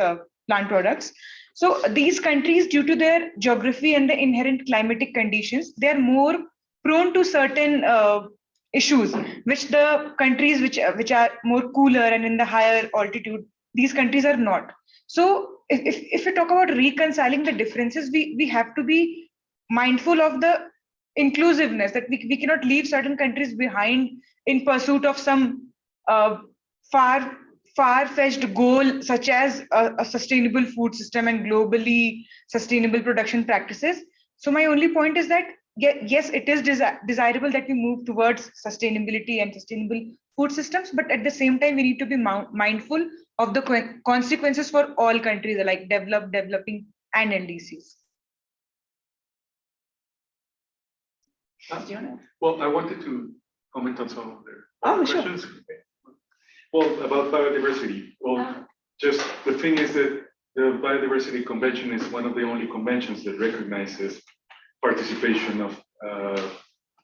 plant products. So these countries, due to their geography and the inherent climatic conditions, they are more prone to certain issues, which the countries which are more cooler and in the higher altitude, these countries are not. So if we talk about reconciling the differences, we have to be mindful of the inclusiveness, that we cannot leave certain countries behind in pursuit of some far-fetched goal, such as a sustainable food system and globally sustainable production practices. So my only point is that yes, it is desirable that we move towards sustainability and sustainable food systems, but at the same time, we need to be mindful of the consequences for all countries, like developed, developing, and LDCs. Well, I wanted to comment on some of their Sure. questions. Well, about biodiversity. Well, just the thing is that the Biodiversity Convention is one of the only conventions that recognizes participation of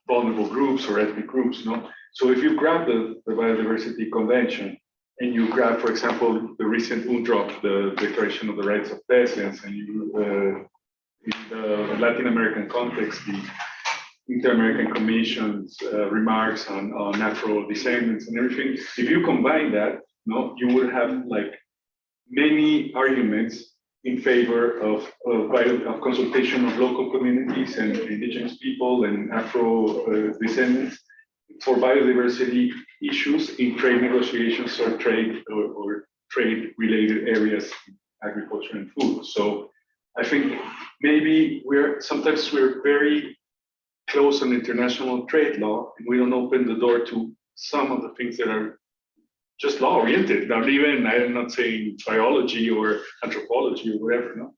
vulnerable groups or ethnic groups. No? So if you grab the Biodiversity Convention and you grab, for example, the recent UNDROP, the Declaration of the Rights of Peasants, and you, in the Latin American context, the Inter-American Commission's remarks on Afro descendants and everything, if you combine that, no, you would have like many arguments in favor of consultation of local communities and indigenous people and Afro descendants for biodiversity issues in trade negotiations or trade related areas, agriculture and food. So I think maybe sometimes we're very close on international trade law, and we don't open the door to some of the things that are just law oriented. Not even, I'm not saying biology or anthropology or whatever, no.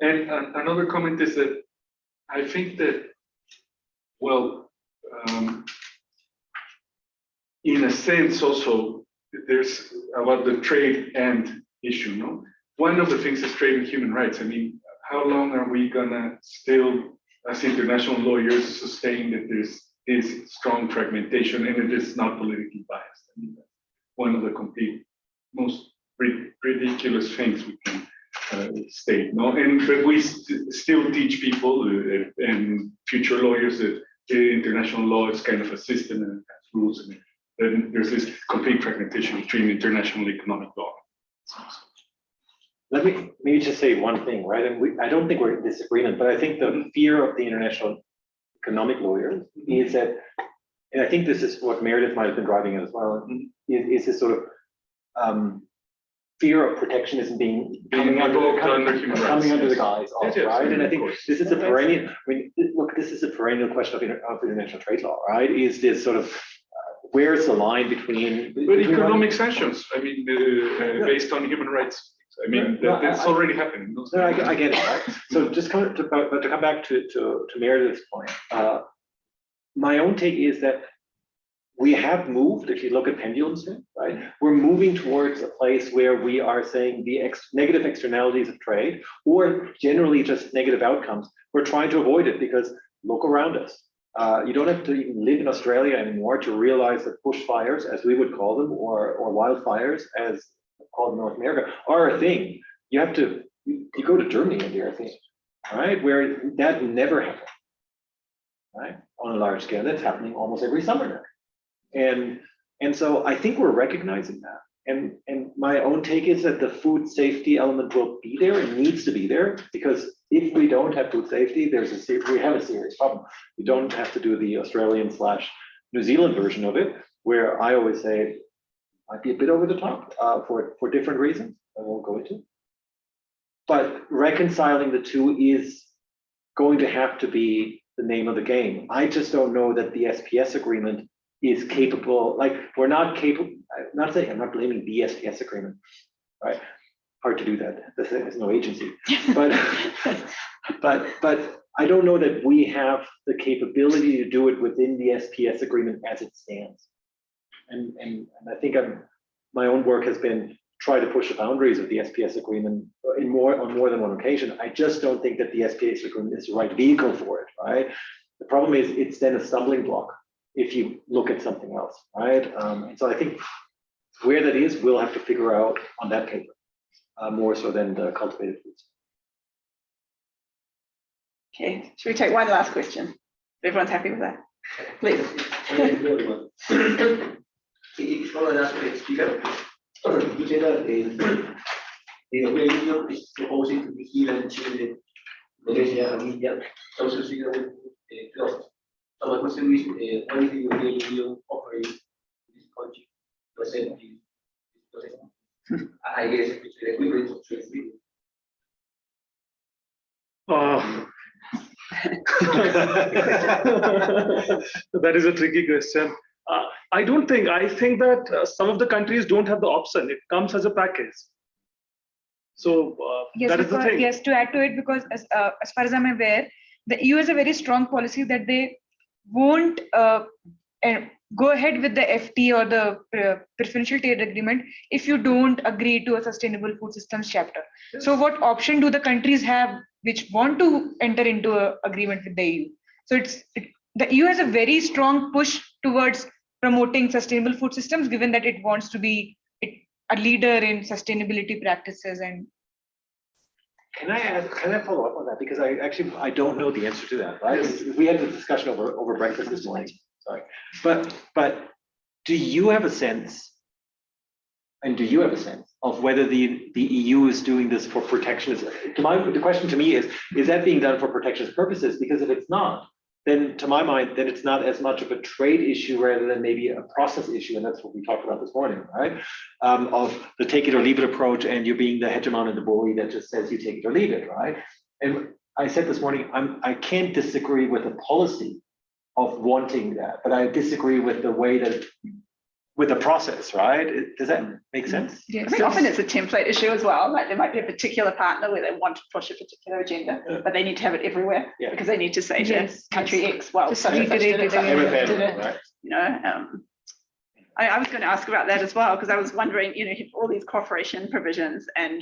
And another comment is that I think that, well, in a sense also, there's about the trade and issue, no? One of the things is trade and human rights. I mean, how long are we gonna still, as international lawyers, sustain that there's this strong fragmentation and it is not politically biased? I mean, that's one of the complete most ridiculous things we can state, no? But we still teach people and future lawyers that the international law is kind of a system and it has rules, and then there's this complete fragmentation between international economic law. Let me maybe just say one thing, right? And I don't think we're in disagreement, but I think the fear of the international economic lawyers is that, and I think this is what Meredith might have been driving at as well, is this sort of fear of protectionism coming under the guise of, right? And I think this is a perennial. I mean, look, this is a perennial question of international trade law, right? Is this sort of where's the line between? But economic sanctions, I mean, based on human rights. I mean, that's already happening. No, I get it, right? So just to come back to Meredith's point, my own take is that we have moved, if you look at pendulums, right? We're moving towards a place where we are saying the negative externalities of trade, or generally just negative outcomes, we're trying to avoid it because look around us. You don't have to even live in Australia anymore to realize that bushfires, as we would call them, or wildfires, as called in North America, are a thing. You have to, you go to Germany and they're a thing, right? Where that never happened, right? On a large scale, that's happening almost every summer now. And so I think we're recognizing that. And my own take is that the food safety element will be there. It needs to be there, because if we don't have food safety, we have a serious problem. We don't have to do the Australian/New Zealand version of it, where I always say it might be a bit over the top for different reasons I won't go into. But reconciling the two is going to have to be the name of the game. I just don't know that the SPS agreement is capable, like we're not capable, I'm not blaming the SPS agreement, right? Hard to do that, there's no agency. But I don't know that we have the capability to do it within the SPS agreement as it stands. And I think my own work has been try to push the boundaries of the SPS agreement on more than one occasion. I just don't think that the SPS agreement is the right vehicle for it, right? The problem is it's then a stumbling block if you look at something else, right? And so I think where that is, we'll have to figure out on that paper, more so than the cultivated foods. Okay, should we take one last question? Everyone's happy with that? Please. You said that the radio is proposing to be given to Malaysia and India, social security closed. So my question is, what is the European Union offering this country to accept this? I guess it's the equivalent of trade freedom. That is a tricky question. I think that some of the countries don't have the option. It comes as a package. So Yes, that is the because, thing. yes, to add to it, because as far as I'm aware, the EU has a very strong policy that they won't go ahead with the FTA or the preferential trade agreement if you don't agree to a sustainable food systems chapter. So what option do the countries have which want to enter into an agreement with the EU? So the EU has a very strong push towards promoting sustainable food systems, given that it wants to be a leader in sustainability practices. And Can I follow up on that? Because I don't know the answer to that, right? We had the discussion over breakfast this morning, sorry. But do you have a sense, of whether the EU is doing this for protectionist? The question to me is that being done for protectionist purposes? Because if it's not, then to my mind, then it's not as much of a trade issue rather than maybe a process issue. And that's what we talked about this morning, right? Of the take it or leave it approach, and you being the hegemon and the bully that just says you take it or leave it, right? And I said this morning, I can't disagree with the policy of wanting that, but I disagree with the way that, with the process, right? Does that make sense? yes, I think often it's a template issue as well. Like there might be a particular partner where they want to push a particular agenda, but they need to have it everywhere because they need to say to country X, well, Just such and such did it, such and such did it. Right? You know, I was going to ask about that as well, because I was wondering, you know, all these cooperation provisions and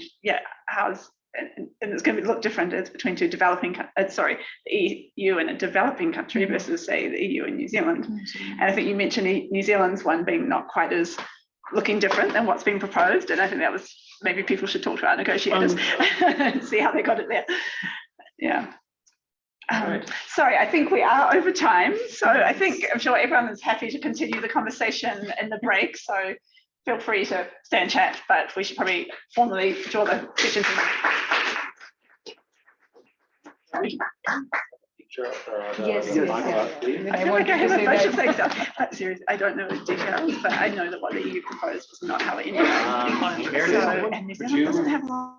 and it's going to look different. It's between two developing, the EU and a developing country versus say the EU and New Zealand. And I think you mentioned New Zealand's one being not quite as looking different than what's being proposed. And I think that was, maybe people should talk to our negotiators and see how they got it there. Yeah. Sorry, I think we are over time. So I'm sure everyone is happy to continue the conversation in the break. So feel free to stay and chat, but we should probably formally draw the questions. Yes. I feel like I have a bunch of things. But seriously, I don't know the details, but I know that what the EU proposed was not how India. And New Zealand doesn't have law.